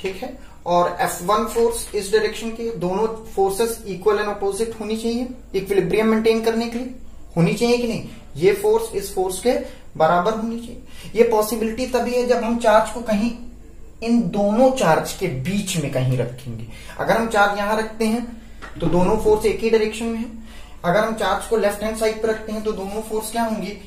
ठीक है, और F1 फोर्स इस डायरेक्शन की है। दोनों फोर्सेस इक्वल एंड अपोजिट होनी चाहिए, इक्विलिब्रियम मेंटेन करने के लिए होनी चाहिए कि नहीं? ये फोर्स इस फोर्स के बराबर होनी चाहिए। ये पॉसिबिलिटी तभी है जब हम चार्ज को कहीं इन दोनों चार्ज के बीच में कहीं रखेंगे। अगर हम चार्ज यहां रखते हैं तो दोनों फोर्स एक ही डायरेक्शन में है। अगर हम चार्ज को लेफ्ट हैंड साइड पर रखते हैं तो दोनों फोर्स क्या होंगी?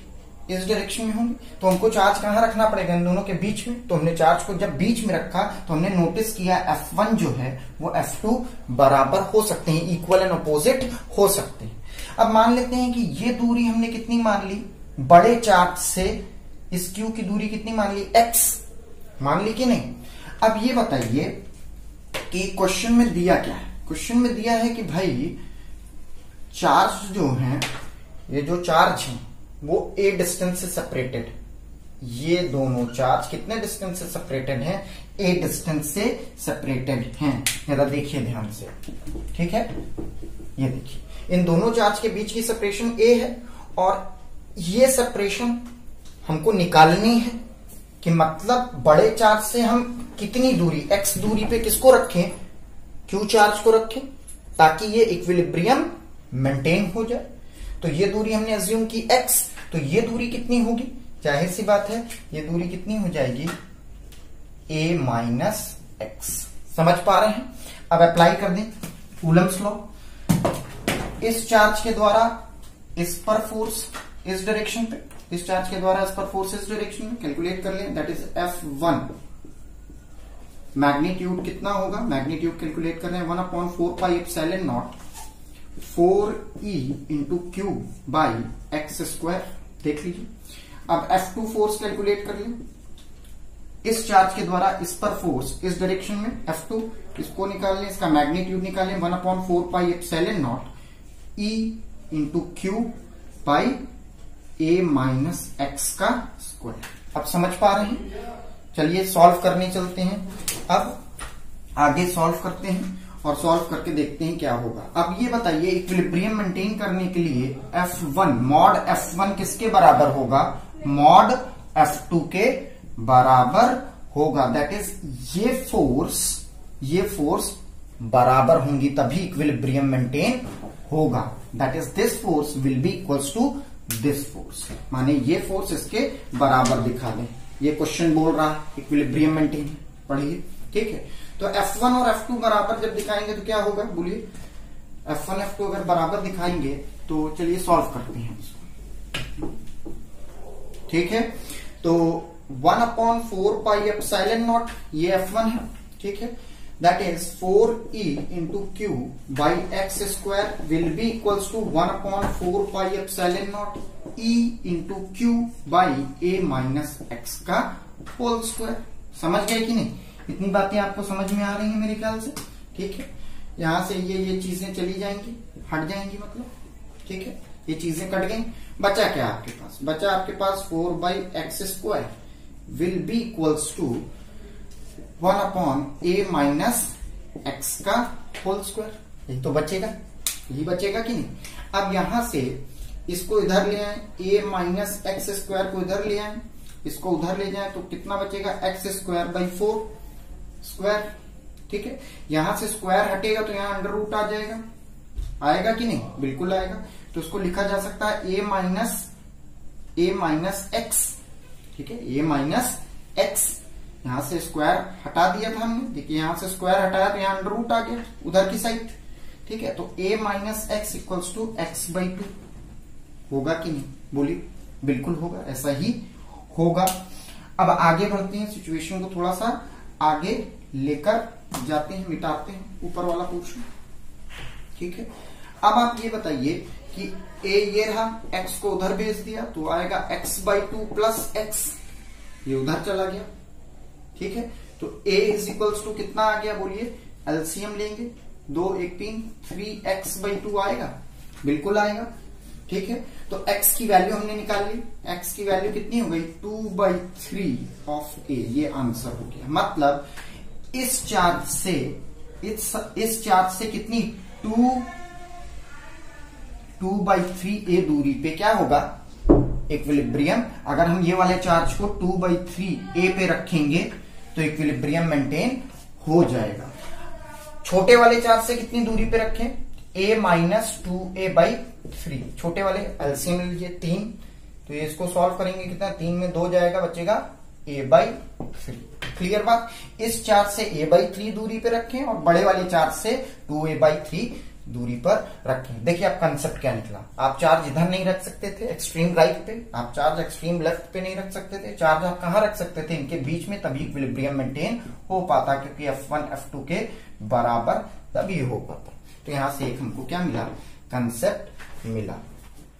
इस डायरेक्शन में होंगी। तो हमको चार्ज कहां रखना पड़ेगा? इन दोनों के बीच में। तो हमने चार्ज को जब बीच में रखा तो हमने नोटिस किया F1 जो है वो F2 बराबर हो सकते हैं, इक्वल एंड अपोजिट हो सकते हैं। अब मान लेते हैं कि ये दूरी हमने कितनी मान ली? बड़े चार्ज से इस Q की दूरी कितनी मान ली? X मान ली कि नहीं? अब ये बताइए कि क्वेश्चन में दिया क्या है? क्वेश्चन में दिया है कि भाई चार्ज जो है, ये जो चार्ज है वो a डिस्टेंस से सेपरेटेड, ये दोनों चार्ज कितने डिस्टेंस से सेपरेटेड हैं? a डिस्टेंस से सेपरेटेड हैं। जरा देखिए ध्यान से, ठीक है, ये देखिए इन दोनों चार्ज के बीच की सेपरेशन a है, और ये सेपरेशन हमको निकालनी है कि मतलब बड़े चार्ज से हम कितनी दूरी x दूरी पे किसको रखें? q चार्ज को रखें, ताकि ये इक्विलिब्रियम मेंटेन हो जाए। तो ये दूरी हमने अज्यूम की x, तो ये दूरी कितनी होगी? जाहिर सी बात है ये दूरी कितनी हो जाएगी? a minus x. समझ पा रहे हैं? अब अप्लाई कर दें कूलम्स लॉ। इस चार्ज के द्वारा इस पर फोर्स इस डायरेक्शन पे, इस चार्ज के द्वारा इस पर फोर्स इस डायरेक्शन में, कैलकुलेट कर लें, दैट इज F1। मैग्नीट्यूड कितना होगा? मैग्नीट्यूड कैलकुलेट कर रहे हैं 1/4πε0 4e into Q by x square. देख लीजिए। अब F2 फोर्स कैलकुलेट कर लें। इस चार्ज के द्वारा इस पर फोर्स इस डायरेक्शन में F2, इसको निकाल लें, इसका मैग्नीट्यूड निकालें 1/4πε0 e into Q by a minus x का स्क्वायर। अब समझ पा रहे हैं? चलिए सॉल्व करने चलते हैं। अब आगे सॉल्व करते हैं और सॉल्व करके देखते हैं क्या होगा। अब ये बताइए इक्विलिब्रियम मेंटेन करने के लिए F1 मॉड F1 किसके बराबर होगा? मॉड F2 के बराबर होगा। दैट इज ये फोर्स बराबर होंगी तभी इक्विलिब्रियम मेंटेन होगा। That is this force will be equals to this force, माने ये फोर्स इसके बराबर दिखा दें। ये क्वेश्चन बोल रहा है इक्विलिब्रियम मेंटेन, पढ़िए, ठीक है। तो F1 और F2 बराबर जब दिखाएंगे तो क्या होगा? बोलिए। F1 F2 अगर बराबर दिखाएंगे तो चलिए सॉल्व करते हैं इसको। ठीक है। तो 1/4πε0 ये F1 है, ठीक है। That is 4E into Q by x square will be equals to 1/4πε0 E into Q by A minus x का होल स्क्वायर। समझ गए कि नहीं? इतनी बातें आपको समझ में आ रही हैं मेरे ख्याल से, ठीक है। यहां से ये चीजें चली जाएंगी, हट जाएंगी मतलब, ठीक है। ये चीजें कट गई, बचा क्या आपके पास? बचा आपके पास 4/x² will be equals to 1/a minus x का होल स्क्वायर। यही तो बचेगा, यही बचेगा कि नहीं? अब यहां से इसको इधर ले आए, a माइनस एक्स स्क्वायर को इधर ले आए, इसको उधर ले जाए तो कितना बचेगा? x²/4 स्क्वायर, ठीक है। यहां से स्क्वायर हटेगा तो यहां अंडर रूट आ जाएगा, आएगा कि नहीं? बिल्कुल आएगा। तो इसको लिखा जा सकता है a माइनस एक्स, ठीक है, a माइनस एक्स। यहां से स्क्वायर हटा दिया था हमने, देखिए यहां से स्क्वायर हटाया तो यहां अंडर रूट आ गया उधर की साइड, ठीक है। तो a minus x equals to x/2 होगा कि नहीं? बोलिए, बिल्कुल होगा, ऐसा ही होगा। अब आगे बढ़ते हैं, सिचुएशन को थोड़ा सा आगे लेकर जाते हैं, मिटाते हैं ऊपर वाला पोर्शन, ठीक है। अब आप ये बताइए कि a ये रहा, x को उधर भेज दिया तो आएगा x/2 प्लस x, ये उधर चला गया, ठीक है। तो a इज इक्वल्स टू कितना आ गया? बोलिए, एलसीएम लेंगे, 2 1 3 3x/2 आएगा, बिल्कुल आएगा, ठीक है। तो x की वैल्यू हमने निकाल ली, x की वैल्यू कितनी हो गई? 2/3 ऑफ a, ये आंसर हो गया। मतलब इस चार्ज से कितनी 2/3a दूरी पे क्या होगा? इक्विलिब्रियम। अगर हम ये वाले चार्ज को 2/3a पे रखेंगे तो इक्विलिब्रियम मेंटेन हो जाएगा। छोटे वाले चार्ज से कितनी दूरी पे रखें? a माइनस 2a/3, छोटे वाले एलसीएम लीजिए 3, तो ये इसको सॉल्व करेंगे कितना? 3 में 2 जाएगा, बचेगा a/3। क्लियर बात? इस चार्ज से a/3 दूरी पे रखें और बड़े वाले चार्ज से 2a/3 दूरी पर रखें। देखिए आप कंसेप्ट क्या निकला। आप चार्ज इधर नहीं रख सकते थे एक्सट्रीम राइट पे, आप चार्ज एक्सट्रीम लेफ्ट पे नहीं रख सकते थे, चार्ज आप कहां रख सकते थे? इनके बीच में, तभी इक्विलिब्रियम मेंटेन हो पाता, क्योंकि F1 F2 के बराबर तभी हो पाता। तो यहां से एक हमको क्या मिला? कंसेप्ट मिला,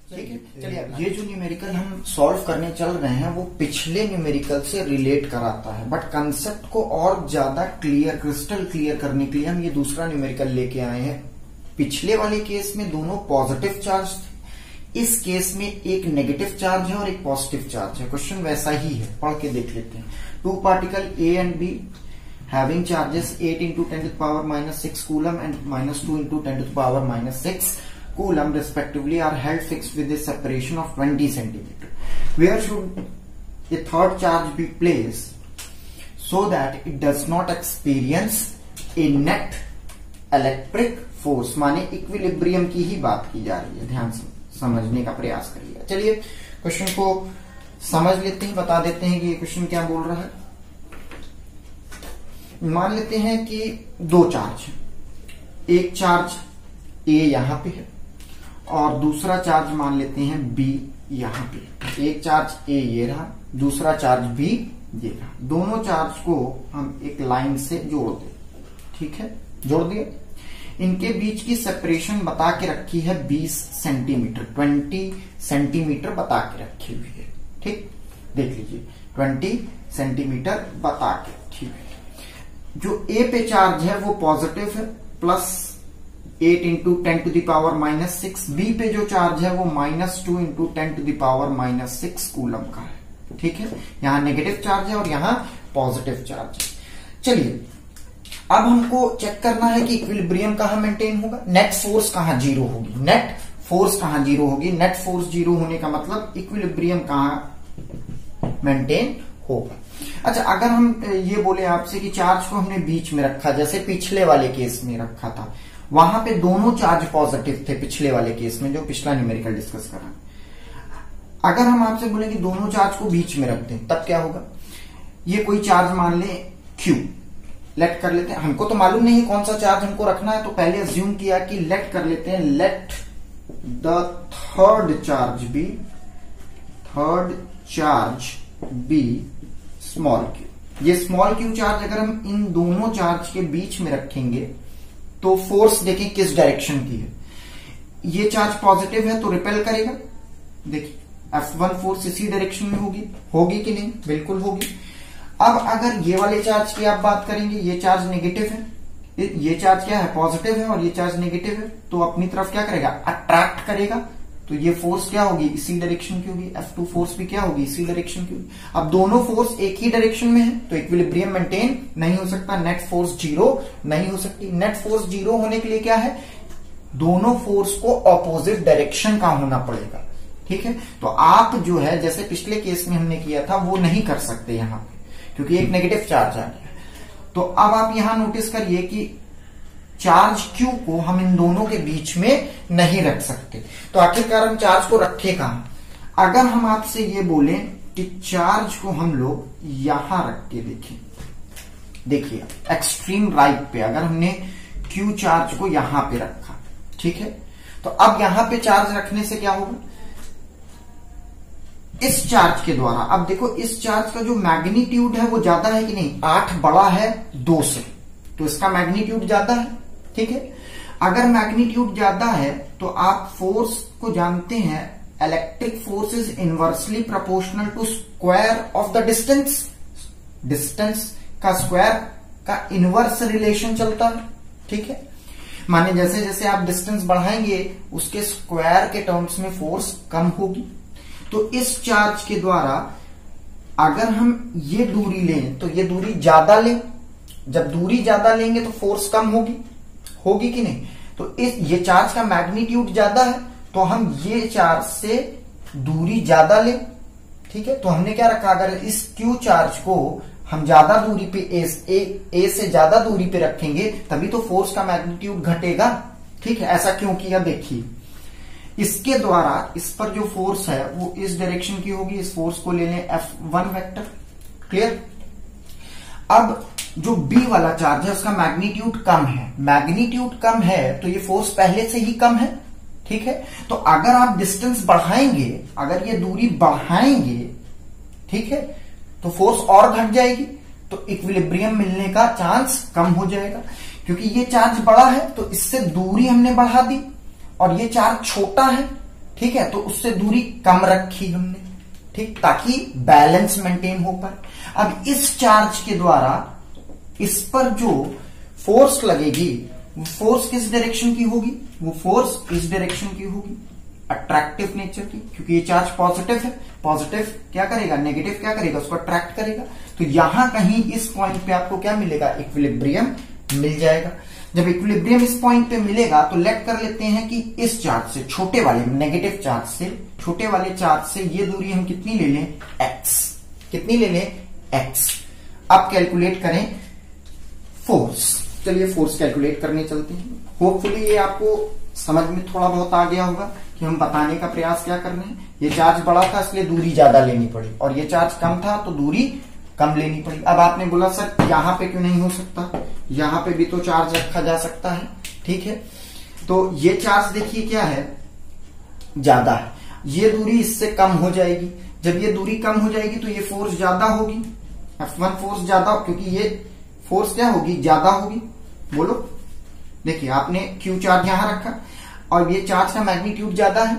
ठीक है। चलिए, ये जो न्यूमेरिकल हम सॉल्व करने चल रहे हैं वो पिछले न्यूमेरिकल से रिलेट कराता है, बट कंसेप्ट को और ज्यादा क्लियर, क्रिस्टल क्लियर करने के लिए हम ये दूसरा न्यूमेरिकल लेके आए हैं। पिछले वाले केस में दोनों पॉजिटिव चार्ज थे, इस केस में एक नेगेटिव चार्ज है और एक पॉजिटिव चार्ज है। क्वेश्चन वैसा ही है, पढ़ के देख लेते हैं। 2 particle A and B having charges 8 into 10 to the power minus 6 coulomb and minus 2 into 10 to the power minus 6 coulomb respectively are held fixed with a separation of 20 centimeter. Where should a third charge be placed so that it does not experience a net electric force? माने equilibrium की ही बात की जा रही है, ध्यान से समझने का प्रयास करिए। चलिए क्वेश्चन को समझ लेते हैं, बता देते हैं कि ये क्वेश्चन क्या बोल रहा है। मान लेते हैं कि 2 चार्ज है, एक चार्ज A यहां पे है और दूसरा चार्ज मान लेते हैं B यहां पे। एक चार्ज A ये रहा, दूसरा चार्ज B ये रहा। दोनों चार्ज को हम एक लाइन से जोड़ दें, ठीक है, जोड़ दिए। इनके बीच की सेपरेशन बता के रखी है 20 सेंटीमीटर, 20 सेंटीमीटर बता के रखी हुई है, ठीक। देख लीजिए 20 सेंटीमीटर बता के, ठीक है। जो A पे चार्ज है वो पॉजिटिव है, plus 8 into 10 to the power minus 6। B पे जो चार्ज है वो -2 into 10 to the power minus 6 coulomb का है, ठीक है। यहां नेगेटिव चार्ज है और यहां पॉजिटिव चार्ज है। चलिए अब हमको चेक करना है कि इक्विलिब्रियम कहां मेंटेन होगा, नेट फोर्स कहां जीरो होगी। नेट फोर्स कहां जीरो होगी? नेट फोर्स जीरो होने का मतलब इक्विलिब्रियम कहां मेंटेन होगा। अच्छा, अगर हम ये बोले आपसे कि चार्ज को हमने बीच में रखा, जैसे पिछले वाले केस में रखा था, वहां पे दोनों चार्ज पॉजिटिव थे पिछले वाले केस में, जो पिछला न्यूमेरिकल डिस्कस करा। अगर हम आपसे बोले कि दोनों चार्ज को बीच में रख दें, तब क्या होगा? ये कोई चार्ज मान ले Q, लेट कर लेते हैं। हमको तो मालूम नहीं कौन सा चार्ज हमको रखना है, तो पहले अज्यूम किया कि लेट कर लेते हैं, let the third charge be, third charge be small q. ये स्मॉल क्यू चार्ज अगर हम इन दोनों चार्ज के बीच में रखेंगे तो फोर्स देखिए किस डायरेक्शन की है। ये चार्ज पॉजिटिव है तो रिपेल करेगा, देखिए F1 फोर्स इसी डायरेक्शन में होगी कि नहीं, बिल्कुल होगी। अब अगर ये वाले चार्ज की आप बात करेंगे, ये चार्ज नेगेटिव है, ये चार्ज क्या है पॉजिटिव है और ये चार्ज नेगेटिव है, तो अपनी तरफ क्या करेगा अट्रैक्ट करेगा, तो ये फोर्स क्या होगी इसी डायरेक्शन की होगी, F2 फोर्स भी क्या होगी इसी डायरेक्शन की होगी। अब दोनों फोर्स एक ही डायरेक्शन में है तो इक्विलिब्रियम मेंटेन नहीं हो सकता, नेट फोर्स जीरो नहीं हो सकती। नेट फोर्स जीरो होने के लिए क्या है, दोनों फोर्स को ऑपोजिट डायरेक्शन का होना पड़ेगा, ठीक है। तो आप जो है जैसे पिछले केस में हमने किया था वो नहीं कर सकते यहां पे, क्योंकि एक नेगेटिव चार्ज आ गया। तो अब आप यहां नोटिस करिए कि चार्ज Q को हम इन दोनों के बीच में नहीं रख सकते, तो आखिरकार हम चार्ज को रखे कहां। अगर हम आपसे ये बोले कि चार्ज को हम लोग यहां रख के देखें, देखिए एक्सट्रीम राइट पे अगर हमने Q चार्ज को यहां पे रखा, ठीक है, तो अब यहां पे चार्ज रखने से क्या होगा, इस चार्ज के द्वारा, अब देखो इस चार्ज का जो मैग्नीट्यूड है वो ज्यादा है कि नहीं, 8 बड़ा है 2 से, तो इसका मैग्नीट्यूड ज्यादा है, ठीक है। अगर मैग्नीट्यूड ज्यादा है तो आप फोर्स को जानते हैं, electric force is inversely proportional to square of the distance, distance का स्क्वायर का इनवर्स रिलेशन चलता है, ठीक है। माने जैसे जैसे आप डिस्टेंस बढ़ाएंगे उसके स्क्वायर के टर्म्स में फोर्स कम होगी। तो इस चार्ज के द्वारा अगर हम ये दूरी लें तो ये दूरी ज्यादा लें, जब दूरी ज्यादा लेंगे तो फोर्स कम होगी कि नहीं। तो ये चार्ज का मैग्नीट्यूड ज्यादा है तो हम ये चार्ज से दूरी ज्यादा लें, ठीक है। तो हमने क्या रखा, अगर इस Q चार्ज को हम ज्यादा दूरी पे ए से ज्यादा दूरी पे रखेंगे तभी तो फोर्स का मैग्नीट्यूड घटेगा, ठीक है। ऐसा क्यों किया, देखिए इसके द्वारा इस पर जो फोर्स है वो इस डायरेक्शन की होगी, इस फोर्स को ले लें F1 वेक्टर, क्लियर। अब जो B वाला चार्ज है उसका मैग्नीट्यूड कम है, मैग्नीट्यूड कम है तो ये फोर्स पहले से ही कम है, ठीक है। तो अगर आप डिस्टेंस बढ़ाएंगे, अगर ये दूरी बढ़ाएंगे, ठीक है, तो फोर्स और घट जाएगी, तो इक्विलिब्रियम मिलने का चांस कम हो जाएगा। क्योंकि ये चार्ज बड़ा है तो इससे दूरी हमने बढ़ा दी, और ये चार्ज छोटा है, ठीक है, तो उससे दूरी कम रखी हमने, ठीक, ताकि बैलेंस मेंटेन हो पाए। अब इस चार्ज के द्वारा इस पर जो फोर्स लगेगी वो फोर्स किस डायरेक्शन की होगी, वो फोर्स इस डायरेक्शन की होगी, अट्रैक्टिव नेचर की, क्योंकि ये चार्ज पॉजिटिव है, पॉजिटिव क्या करेगा, नेगेटिव क्या करेगा, उसको अट्रैक्ट करेगा। तो यहां कहीं इस पॉइंट पे आपको क्या मिलेगा, इक्विलिब्रियम मिल जाएगा। जब इक्विलिब्रियम इस पॉइंट पे मिलेगा तो लेट कर लेते हैं कि इस चार्ज से, छोटे वाले नेगेटिव चार्ज से, छोटे वाले चार्ज से ये दूरी हम कितनी ले लें, x, कितनी ले लें, x। अब कैलकुलेट करें फोर्स, चलिए फोर्स कैलकुलेट करने चलते हैं। होपफुली ये आपको समझ में थोड़ा बहुत आ गया होगा कि हम बताने का प्रयास क्या कर रहे हैं। ये चार्ज बड़ा था इसलिए दूरी ज्यादा लेनी पड़ी, और ये चार्ज कम था तो दूरी कम लेनी पड़ी। अब आपने बोला सर यहां पे क्यों नहीं हो सकता, यहां पे भी तो चार्ज रखा जा सकता है, ठीक है। तो ये चार्ज देखिए क्या है, ज्यादा है, ये दूरी इससे कम हो जाएगी। जब ये दूरी कम हो जाएगी तो ये फोर्स ज्यादा होगी, F1 फोर्स ज्यादा, क्योंकि ये फोर्स क्या होगी, ज्यादा होगी। बोलो, देखिए आपने Q चार्ज यहां रखा और ये चार्ज का मैग्नीट्यूड ज्यादा है,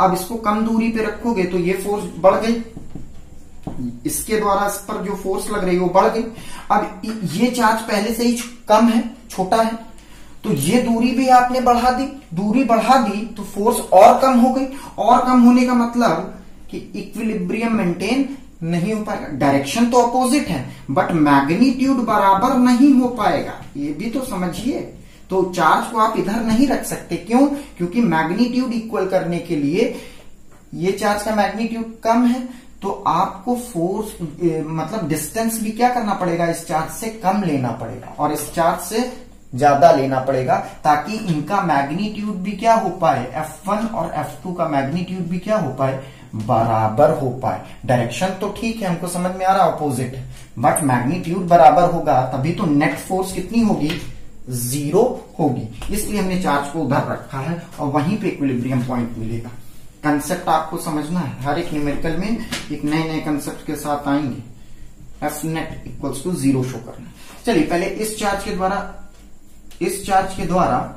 अब इसको कम दूरी पे रखोगे तो ये फोर्स बढ़ गई, इसके द्वारा इस पर जो फोर्स लग रही है वो बढ़ गई। अब ये चार्ज पहले से ही कम है, छोटा है, तो ये दूरी भी आपने बढ़ा दी, दूरी बढ़ा दी तो फोर्स और कम हो गई, और कम होने का मतलब कि इक्विलिब्रियम मेंटेन नहीं हो पाएगा। डायरेक्शन तो अपोजिट है बट मैग्नीट्यूड बराबर नहीं हो पाएगा, ये भी तो समझिए। तो चार्ज को आप इधर नहीं रख सकते, क्यों, क्योंकि मैग्नीट्यूड इक्वल करने के लिए ये चार्ज का मैग्नीट्यूड कम है तो आपको फोर्स मतलब डिस्टेंस भी क्या करना पड़ेगा, इस चार्ज से कम लेना पड़ेगा और इस चार्ज से ज्यादा लेना पड़ेगा, ताकि इनका मैग्नीट्यूड भी क्या हो पाए, F1 और F2 का मैग्नीट्यूड भी क्या हो पाए, बराबर हो पाए। डायरेक्शन तो ठीक है, हमको समझ में आ रहा अपोजिट है, बट मैग्नीट्यूड बराबर होगा तभी तो नेट फोर्स कितनी होगी, 0 होगी। इसलिए हमने चार्ज को उधर रखा है और वहीं पे इक्विलिब्रियम पॉइंट मिलेगा। कंसेप्ट आपको समझना है, हर एक न्यूमेरिकल में एक नए नए कंसेप्ट के साथ आएंगे। F net equals to 0 show करना। चलिए पहले इस चार्ज के द्वारा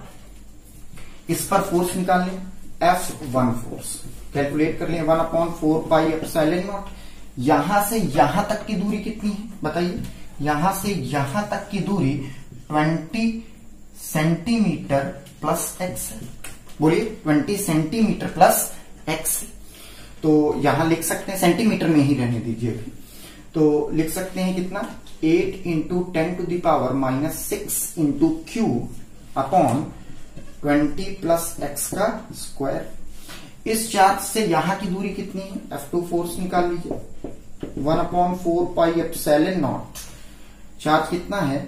इस पर फोर्स निकाल लें, F1 फोर्स कैलकुलेट कर लें, 1/4 पाई एप्सिलॉन नॉट। यहां से यहां तक की दूरी कितनी है बताइए, यहां से यहां तक की दूरी 20 सेंटीमीटर प्लस एक्स है। बोलिए 20 सेंटीमीटर प्लस एक्स। तो यहां लिख सकते हैं, सेंटीमीटर में ही रहने दीजिए, तो लिख सकते हैं कितना, 8 into 10⁻⁻6 into Q upon 20 plus x का स्क्वायर। इस चार्ज से यहां की दूरी कितनी है, F2 फोर्स निकाल लीजिए, 1/4 पाई एप्सिलॉन नॉट। चार्ज कितना है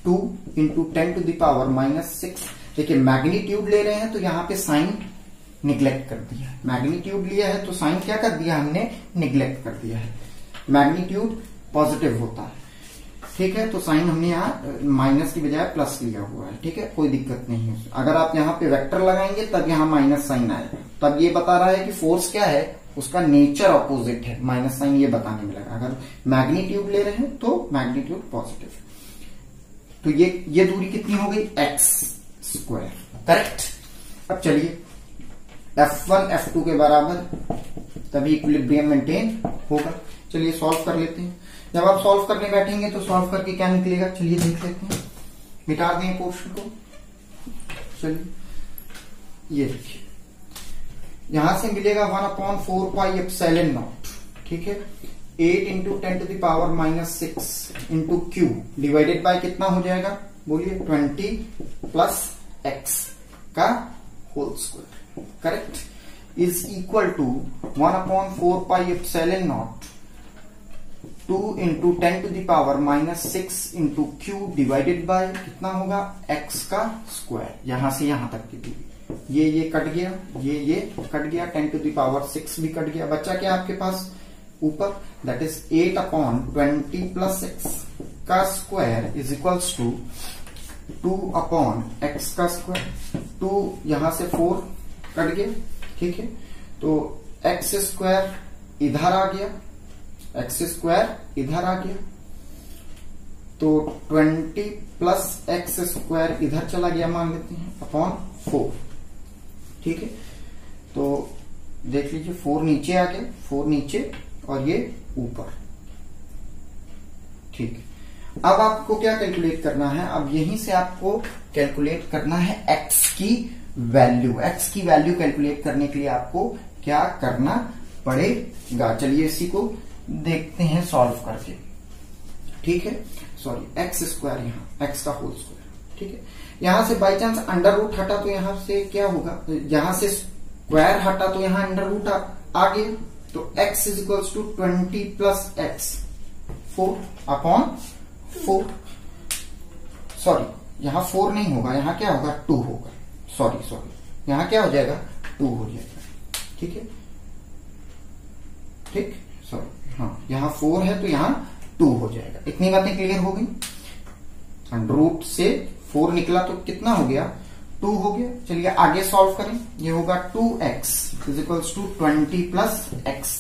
2 इंटू 10⁻⁻6। देखिए मैग्नीट्यूड ले रहे हैं तो यहां पे साइन निग्लेक्ट कर दिया है, मैग्नीट्यूड लिया है तो साइन क्या कर दिया हमने, निग्लेक्ट कर दिया है। मैग्नीट्यूड पॉजिटिव होता है, ठीक है, तो साइन हमने यहाँ माइनस की बजाय प्लस लिया हुआ है, ठीक है, कोई दिक्कत नहीं है। अगर आप यहाँ पे वेक्टर लगाएंगे तब यहाँ माइनस साइन आएगा, तब ये बता रहा है कि फोर्स क्या है, उसका नेचर ऑपोजिट है, माइनस साइन ये बताने में लगा। अगर मैग्नीट्यूड ले रहे हैं तो मैग्नीट्यूड पॉजिटिव। तो ये दूरी कितनी हो गई, एक्स स्क्वायर, करेक्ट। अब चलिए F1 F2 के बराबर, तभी इक्विलिब्रियम मेंटेन होगा। चलिए सॉल्व कर लेते हैं। जब आप सॉल्व करने बैठेंगे तो सॉल्व करके क्या निकलेगा, चलिए देख लेते हैं, मिटा दें पोर्शन को। चलिए ये देखिए, यहां से मिलेगा 1/4 पाई एप्सिलॉन नॉट, ठीक है, 8 into 10⁻⁻6 into q divided by कितना हो जाएगा, बोलिए 20 प्लस एक्स का whole square, correct, is equal to 1/4 pi epsilon naught 2 into 10⁻⁻6 into q divided by कितना होगा, एक्स का स्क्वायर। यहां से यहां तक की दूरी, ये कट गया, ये कट गया, 10�6 भी कट गया, बच्चा क्या आपके पास ऊपर, दैट इज 8/20 प्लस एक्स का square is equals to 2/x का स्क्वायर। 2 यहां से 4 कट गया, ठीक है, तो एक्स स्क्वायर इधर आ गया, एक्स स्क्वायर इधर आ गया, तो 20 प्लस एक्स स्क्वायर इधर चला गया मान लेते हैं, अपॉन 4, ठीक है। तो देख लीजिए 4 नीचे आ गया, 4 नीचे और ये ऊपर, ठीक है। अब आपको क्या कैलकुलेट करना है, अब यहीं से आपको कैलकुलेट करना है एक्स की वैल्यू। एक्स की वैल्यू कैलकुलेट करने के लिए आपको क्या करना पड़ेगा, चलिए इसी को देखते हैं सॉल्व करके, ठीक है। सॉरी एक्स स्क्वायर, यहाँ एक्स का होल स्क्वायर, ठीक है। यहां से बाई चांस अंडर रूट हटा तो यहां से क्या होगा, यहां से स्क्वायर हटा तो यहां अंडर रूट आ गया, तो x is equals to 20 plus x 4/4। Sorry यहां 4 नहीं होगा, यहां क्या होगा 2 होगा, सॉरी यहां क्या हो जाएगा 2 हो जाएगा, ठीक है, ठीक, सॉरी हाँ, यहां 4 है तो यहां 2 हो जाएगा। इतनी बातें क्लियर हो गई। अंडर रूट से 4 निकला तो कितना हो गया, 2 हो गया। चलिए आगे सॉल्व करें, ये होगा 2x is equals to 20 plus x,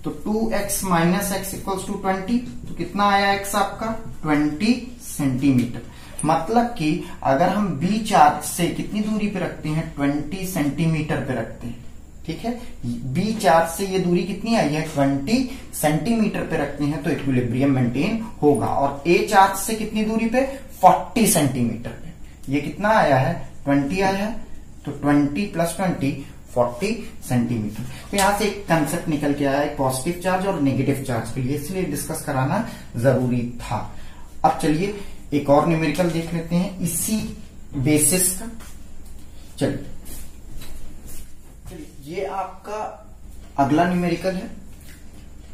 तो 2x minus x equals to 20, तो कितना आया x आपका 20 सेंटीमीटर। मतलब कि अगर हम बी चार्ज से कितनी दूरी पे रखते हैं, 20 सेंटीमीटर पे रखते हैं, ठीक है। बी चार्ज से ये दूरी कितनी आई है, 20 सेंटीमीटर पे रखते हैं तो इक्विलिब्रियम मेंटेन होगा। और ए चार्ज से कितनी दूरी पे, 40 सेंटीमीटर पे, ये कितना आया है 20 आया है, तो 20 प्लस 20 40 सेंटीमीटर। तो यहां से एक कंसेप्ट निकल के आया, एक पॉजिटिव चार्ज और नेगेटिव चार्ज के लिए, इसलिए डिस्कस कराना जरूरी था। अब चलिए एक और न्यूमेरिकल देख लेते हैं इसी बेसिस का। चलिए ये आपका अगला न्यूमेरिकल है,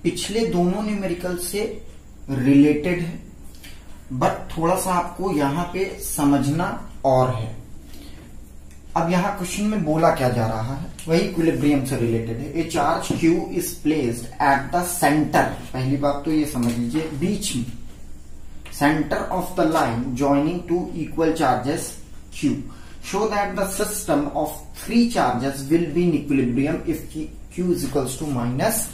पिछले दोनों न्यूमेरिकल से रिलेटेड है, बट थोड़ा सा आपको यहां पे समझना और है। अब यहां क्वेश्चन में बोला क्या जा रहा है, वही इक्विलिब्रियम से रिलेटेड है। A charge Q is placed at the centre, पहली बात तो ये समझ लीजिए, बीच में, centre of the line joining two equal charges Q। Show that the system of 3 charges will be in equilibrium if Q is equals to minus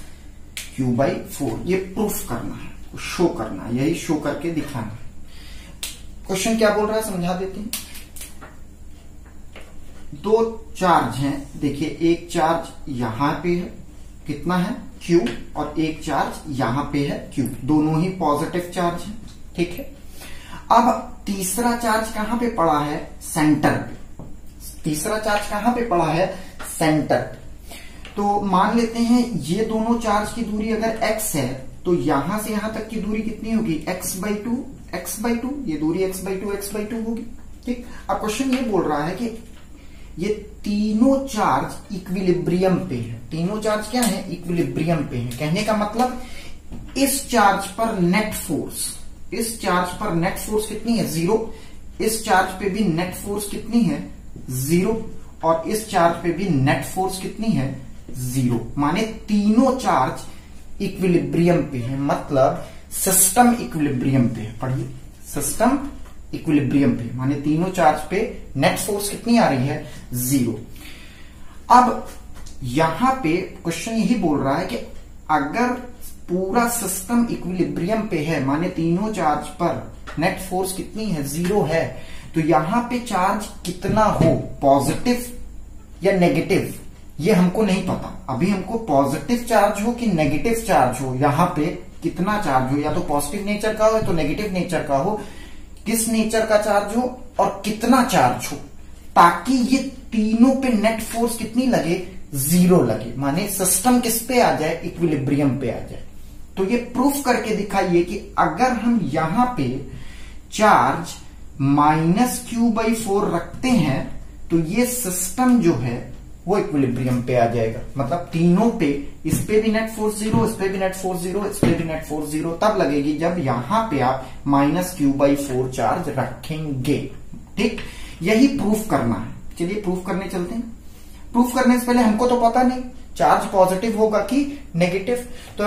Q/4। ये proof करना है, शो करना है, यही शो करके दिखाना है। क्वेश्चन क्या बोल रहा है समझा देते हैं। 2 चार्ज हैं, देखिए एक चार्ज यहां पे है, कितना है Q, और एक चार्ज यहां पे है Q, दोनों ही पॉजिटिव चार्ज है, ठीक है। अब तीसरा चार्ज कहां पे पड़ा है, सेंटर पे। तीसरा चार्ज कहां पे पड़ा है, सेंटर पे। तो मान लेते हैं ये दोनों चार्ज की दूरी अगर x है तो यहां से यहां तक की दूरी कितनी होगी, x/2, ये दूरी x/2 होगी, ठीक। अब क्वेश्चन ये बोल रहा है कि ये तीनों चार्ज इक्विलिब्रियम पे है। तीनों चार्ज क्या है, इक्विलिब्रियम पे है। कहने का मतलब इस चार्ज पर नेट फोर्स, इस चार्ज पर नेट फोर्स कितनी है, 0। इस चार्ज पे भी नेट फोर्स कितनी है, 0, और इस चार्ज पे भी नेट फोर्स कितनी है, 0। माने तीनों चार्ज इक्विलिब्रियम पे है, मतलब सिस्टम इक्विलिब्रियम पे है। पढ़िए, सिस्टम इक्विलिब्रियम पे, माने तीनों चार्ज पे नेट फोर्स कितनी आ रही है, 0। अब यहां पे क्वेश्चन यही बोल रहा है कि अगर पूरा सिस्टम इक्विलिब्रियम पे है, माने तीनों चार्ज पर नेट फोर्स कितनी है, 0 है, तो यहां पे चार्ज कितना हो, पॉजिटिव या नेगेटिव, ये हमको नहीं पता। अभी हमको पॉजिटिव चार्ज हो कि नेगेटिव चार्ज हो, यहां पे कितना चार्ज हो, या तो पॉजिटिव नेचर का हो या तो नेगेटिव नेचर का हो, किस नेचर का चार्ज हो और कितना चार्ज हो, ताकि ये तीनों पे नेट फोर्स कितनी लगे, 0 लगे। माने सिस्टम किस पे आ जाए, इक्विलिब्रियम पे आ जाए। तो ये प्रूफ करके दिखाइए कि अगर हम यहां पे चार्ज -Q/4 रखते हैं तो ये सिस्टम जो है वो इक्विलिब्रियम पे आ जाएगा। मतलब तीनों पे, इस पे भी नेट फोर्स 0, इस पे भी नेट फोर्स 0, इस पे भी नेट फोर्स 0 तब लगेगी जब यहां पे आप -Q/4 चार्ज रखेंगे, ठीक। यही प्रूफ करना है। चलिए प्रूफ करने चलते हैं। प्रूफ करने से पहले हमको तो पता नहीं चार्ज पॉजिटिव होगा कि नेगेटिव, तो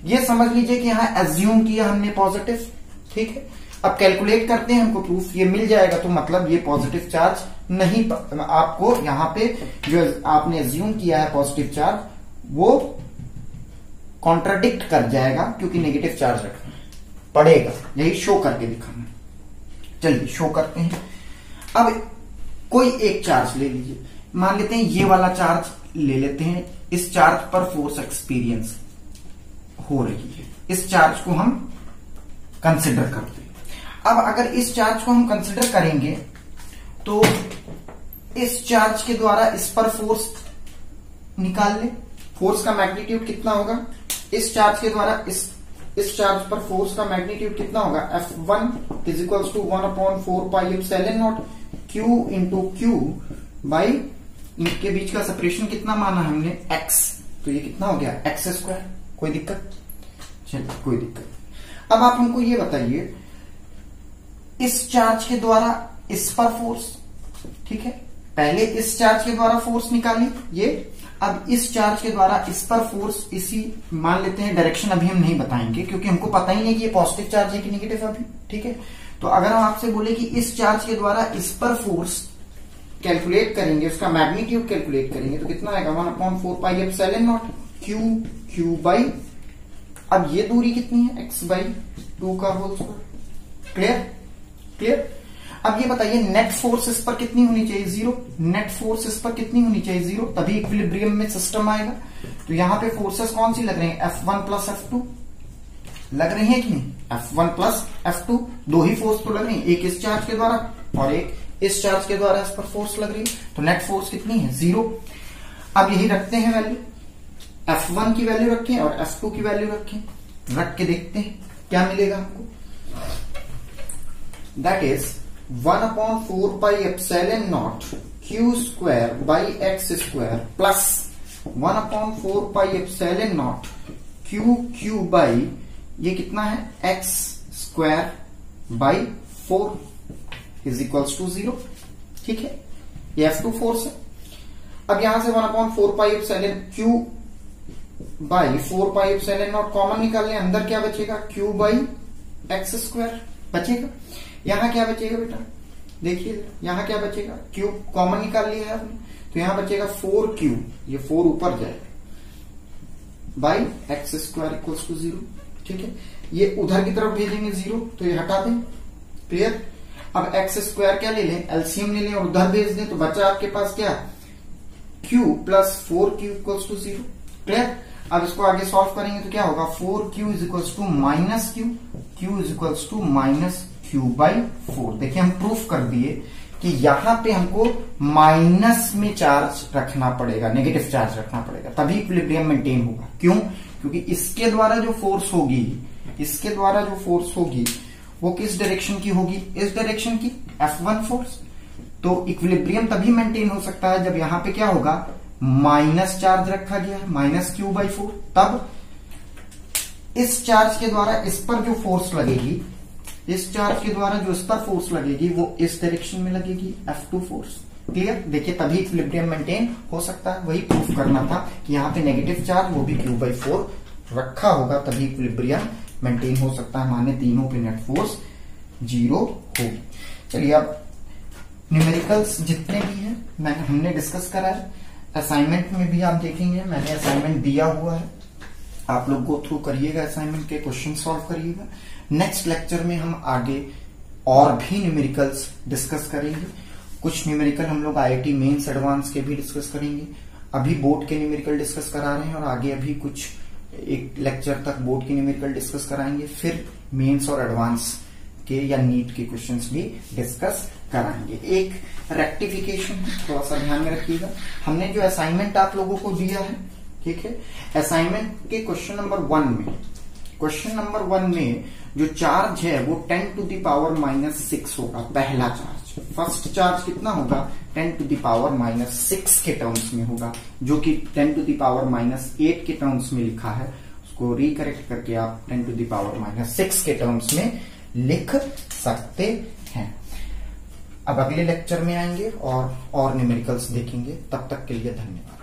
ये समझ लीजिए कि यहां एज्यूम किया हमने पॉजिटिव, ठीक है। अब कैलकुलेट करते हैं, हमको प्रूफ ये मिल जाएगा, तो मतलब ये पॉजिटिव चार्ज नहीं, आपको यहां पे जो आपने एज्यूम किया है पॉजिटिव चार्ज वो कॉन्ट्राडिक्ट कर जाएगा, क्योंकि नेगेटिव चार्ज रखना पड़ेगा। यही शो करके दिखाना। चलिए शो करते हैं। अब कोई एक चार्ज ले लीजिए, मान लेते हैं ये वाला चार्ज ले लेते हैं। इस चार्ज पर फोर्स एक्सपीरियंस हो रही है, इस चार्ज को हम कंसिडर करते हैं। अब अगर इस चार्ज को हम कंसिडर करेंगे तो इस चार्ज के द्वारा इस पर फोर्स निकाल ले। फोर्स का मैग्नीट्यूड कितना होगा, इस चार्ज के द्वारा इस चार्ज पर फोर्स का मैग्नीट्यूड कितना होगा, F1 is equals to 1/4πε0 Q into Q by, इनके बीच का सेपरेशन कितना माना हमने, x, तो ये कितना हो गया, x²। कोई दिक्कत, चलिए कोई दिक्कत। अब आप हमको ये बताइए, इस चार्ज के द्वारा इस पर फोर्स, ठीक है, पहले इस चार्ज के द्वारा फोर्स निकाली ये, अब इस चार्ज के द्वारा इस पर फोर्स, इसी मान लेते हैं, डायरेक्शन अभी हम नहीं बताएंगे क्योंकि हमको पता ही नहीं कि ये पॉजिटिव चार्ज है कि नेगेटिव अभी, ठीक है। तो अगर हम आपसे बोले कि इस चार्ज के द्वारा इस पर फोर्स कैलकुलेट करेंगे, उसका मैग्नीट्यूड कैलकुलेट करेंगे, तो कितना आएगा, 1/4πε0 Q बाई, अब ये दूरी कितनी है, x/2 का होल स्क्वायर। क्लियर। अब ये बताइए नेट फोर्स इस पर कितनी होनी चाहिए, 0। नेट फोर्स इस पर कितनी होनी चाहिए, 0, तभी इक्विलिब्रियम में सिस्टम आएगा। तो यहां पे फोर्सेस कौन सी लग रही हैं, F1 प्लस F2 लग रही है कि नहीं, F1 प्लस F2, दो ही फोर्स तो लग रही है, एक इस चार्ज के द्वारा और एक इस चार्ज के द्वारा इस पर फोर्स लग रही है। तो नेट फोर्स कितनी है, 0। अब यही रखते हैं वैल्यू, F1 की वैल्यू रखें और F2 की वैल्यू रखें, रख के देखते हैं क्या मिलेगा हमको। That is 1/4πε0 Q² by x² plus 1/4πε0 Q by, ये कितना है, x² by 4 is equals to 0, ठीक है। ये F2 फोर्स है। अब यहां से 1/4πε बाई 4πε0 कॉमन निकाल लें, अंदर क्या बचेगा, Q बाई x² बचेगा। यहां क्या बचेगा बेटा, देखिए यहां क्या बचेगा, क्यूब कॉमन निकाल लिया है आपने, तो यहां बचेगा 4q, ये 4 ऊपर जाएगा, by x square equals to 0। ठीक है, ये उधर की तरफ भेजेंगे 0, तो ये हटा दें। क्लियर। अब एक्स स्क्वायर क्या ले लें, एलसीएम ले लें और उधर भेज दें, तो बचा आपके पास क्या, q plus 4q equals to 0। Clear. अब इसको आगे सॉल्व करेंगे तो क्या होगा, 4q is equals to minus q, q is equals to minus q by 4। देखिए हम प्रूफ कर दिए कि यहां पे हमको माइनस में चार्ज रखना पड़ेगा, नेगेटिव चार्ज रखना पड़ेगा, तभी इक्विलिब्रियम मेंटेन होगा। क्यों, क्योंकि इसके द्वारा जो फोर्स होगी, इसके द्वारा जो फोर्स होगी वो किस डायरेक्शन की होगी, इस डायरेक्शन की, F1 फोर्स। तो इक्विलिब्रियम तभी मेंटेन हो सकता है जब यहां पे क्या होगा, माइनस चार्ज रखा गया है, माइनस q बाई 4। तब इस चार्ज के द्वारा इस पर जो फोर्स लगेगी, इस चार्ज के द्वारा जो इस पर फोर्स लगेगी वो इस डायरेक्शन में लगेगी, F2 फोर्स। क्लियर। देखिए तभी इक्विलिब्रियम मेंटेन हो सकता है, वही प्रूफ करना था कि यहाँ पे नेगेटिव चार्ज वो भी q बाई 4 रखा होगा, तभी इक्विलिब्रियम मेंटेन हो सकता है, माने तीनों पे नेट फोर्स 0 होगी। चलिए अब न्यूमेरिकल्स जितने भी हैं हमने डिस्कस करा है, असाइनमेंट में भी आप देखेंगे मैंने असाइनमेंट दिया हुआ है, आप लोग गो थ्रू करिएगा, असाइनमेंट के क्वेश्चन सॉल्व करिएगा। नेक्स्ट लेक्चर में हम आगे और भी न्यूमेरिकल्स डिस्कस करेंगे, कुछ न्यूमेरिकल हम लोग आईआईटी मेंस एडवांस के भी डिस्कस करेंगे। अभी बोर्ड के न्यूमेरिकल डिस्कस करा रहे हैं और आगे अभी कुछ एक लेक्चर तक बोर्ड के न्यूमेरिकल डिस्कस कराएंगे, फिर मेंस और एडवांस के या नीट के क्वेश्चंस भी डिस्कस कराएंगे। एक रेक्टिफिकेशन थोड़ा सा ध्यान में रखिएगा, हमने जो असाइनमेंट आप लोगों को दिया है, ठीक है, असाइनमेंट के क्वेश्चन नंबर 1 में जो चार्ज है वो 10 टू द पावर -6 होगा, पहला चार्ज। फर्स्ट चार्ज कितना होगा, 10 टू द पावर -6 के टर्म्स में होगा, जो कि 10 टू द पावर -8 के टर्म्स में लिखा है, उसको रिकरेक्ट करके आप 10 टू द पावर -6 के टर्म्स में लिख सकते हैं। अब अगले लेक्चर में आएंगे और न्यूमेरिकल्स देखेंगे, तब तक के लिए धन्यवाद।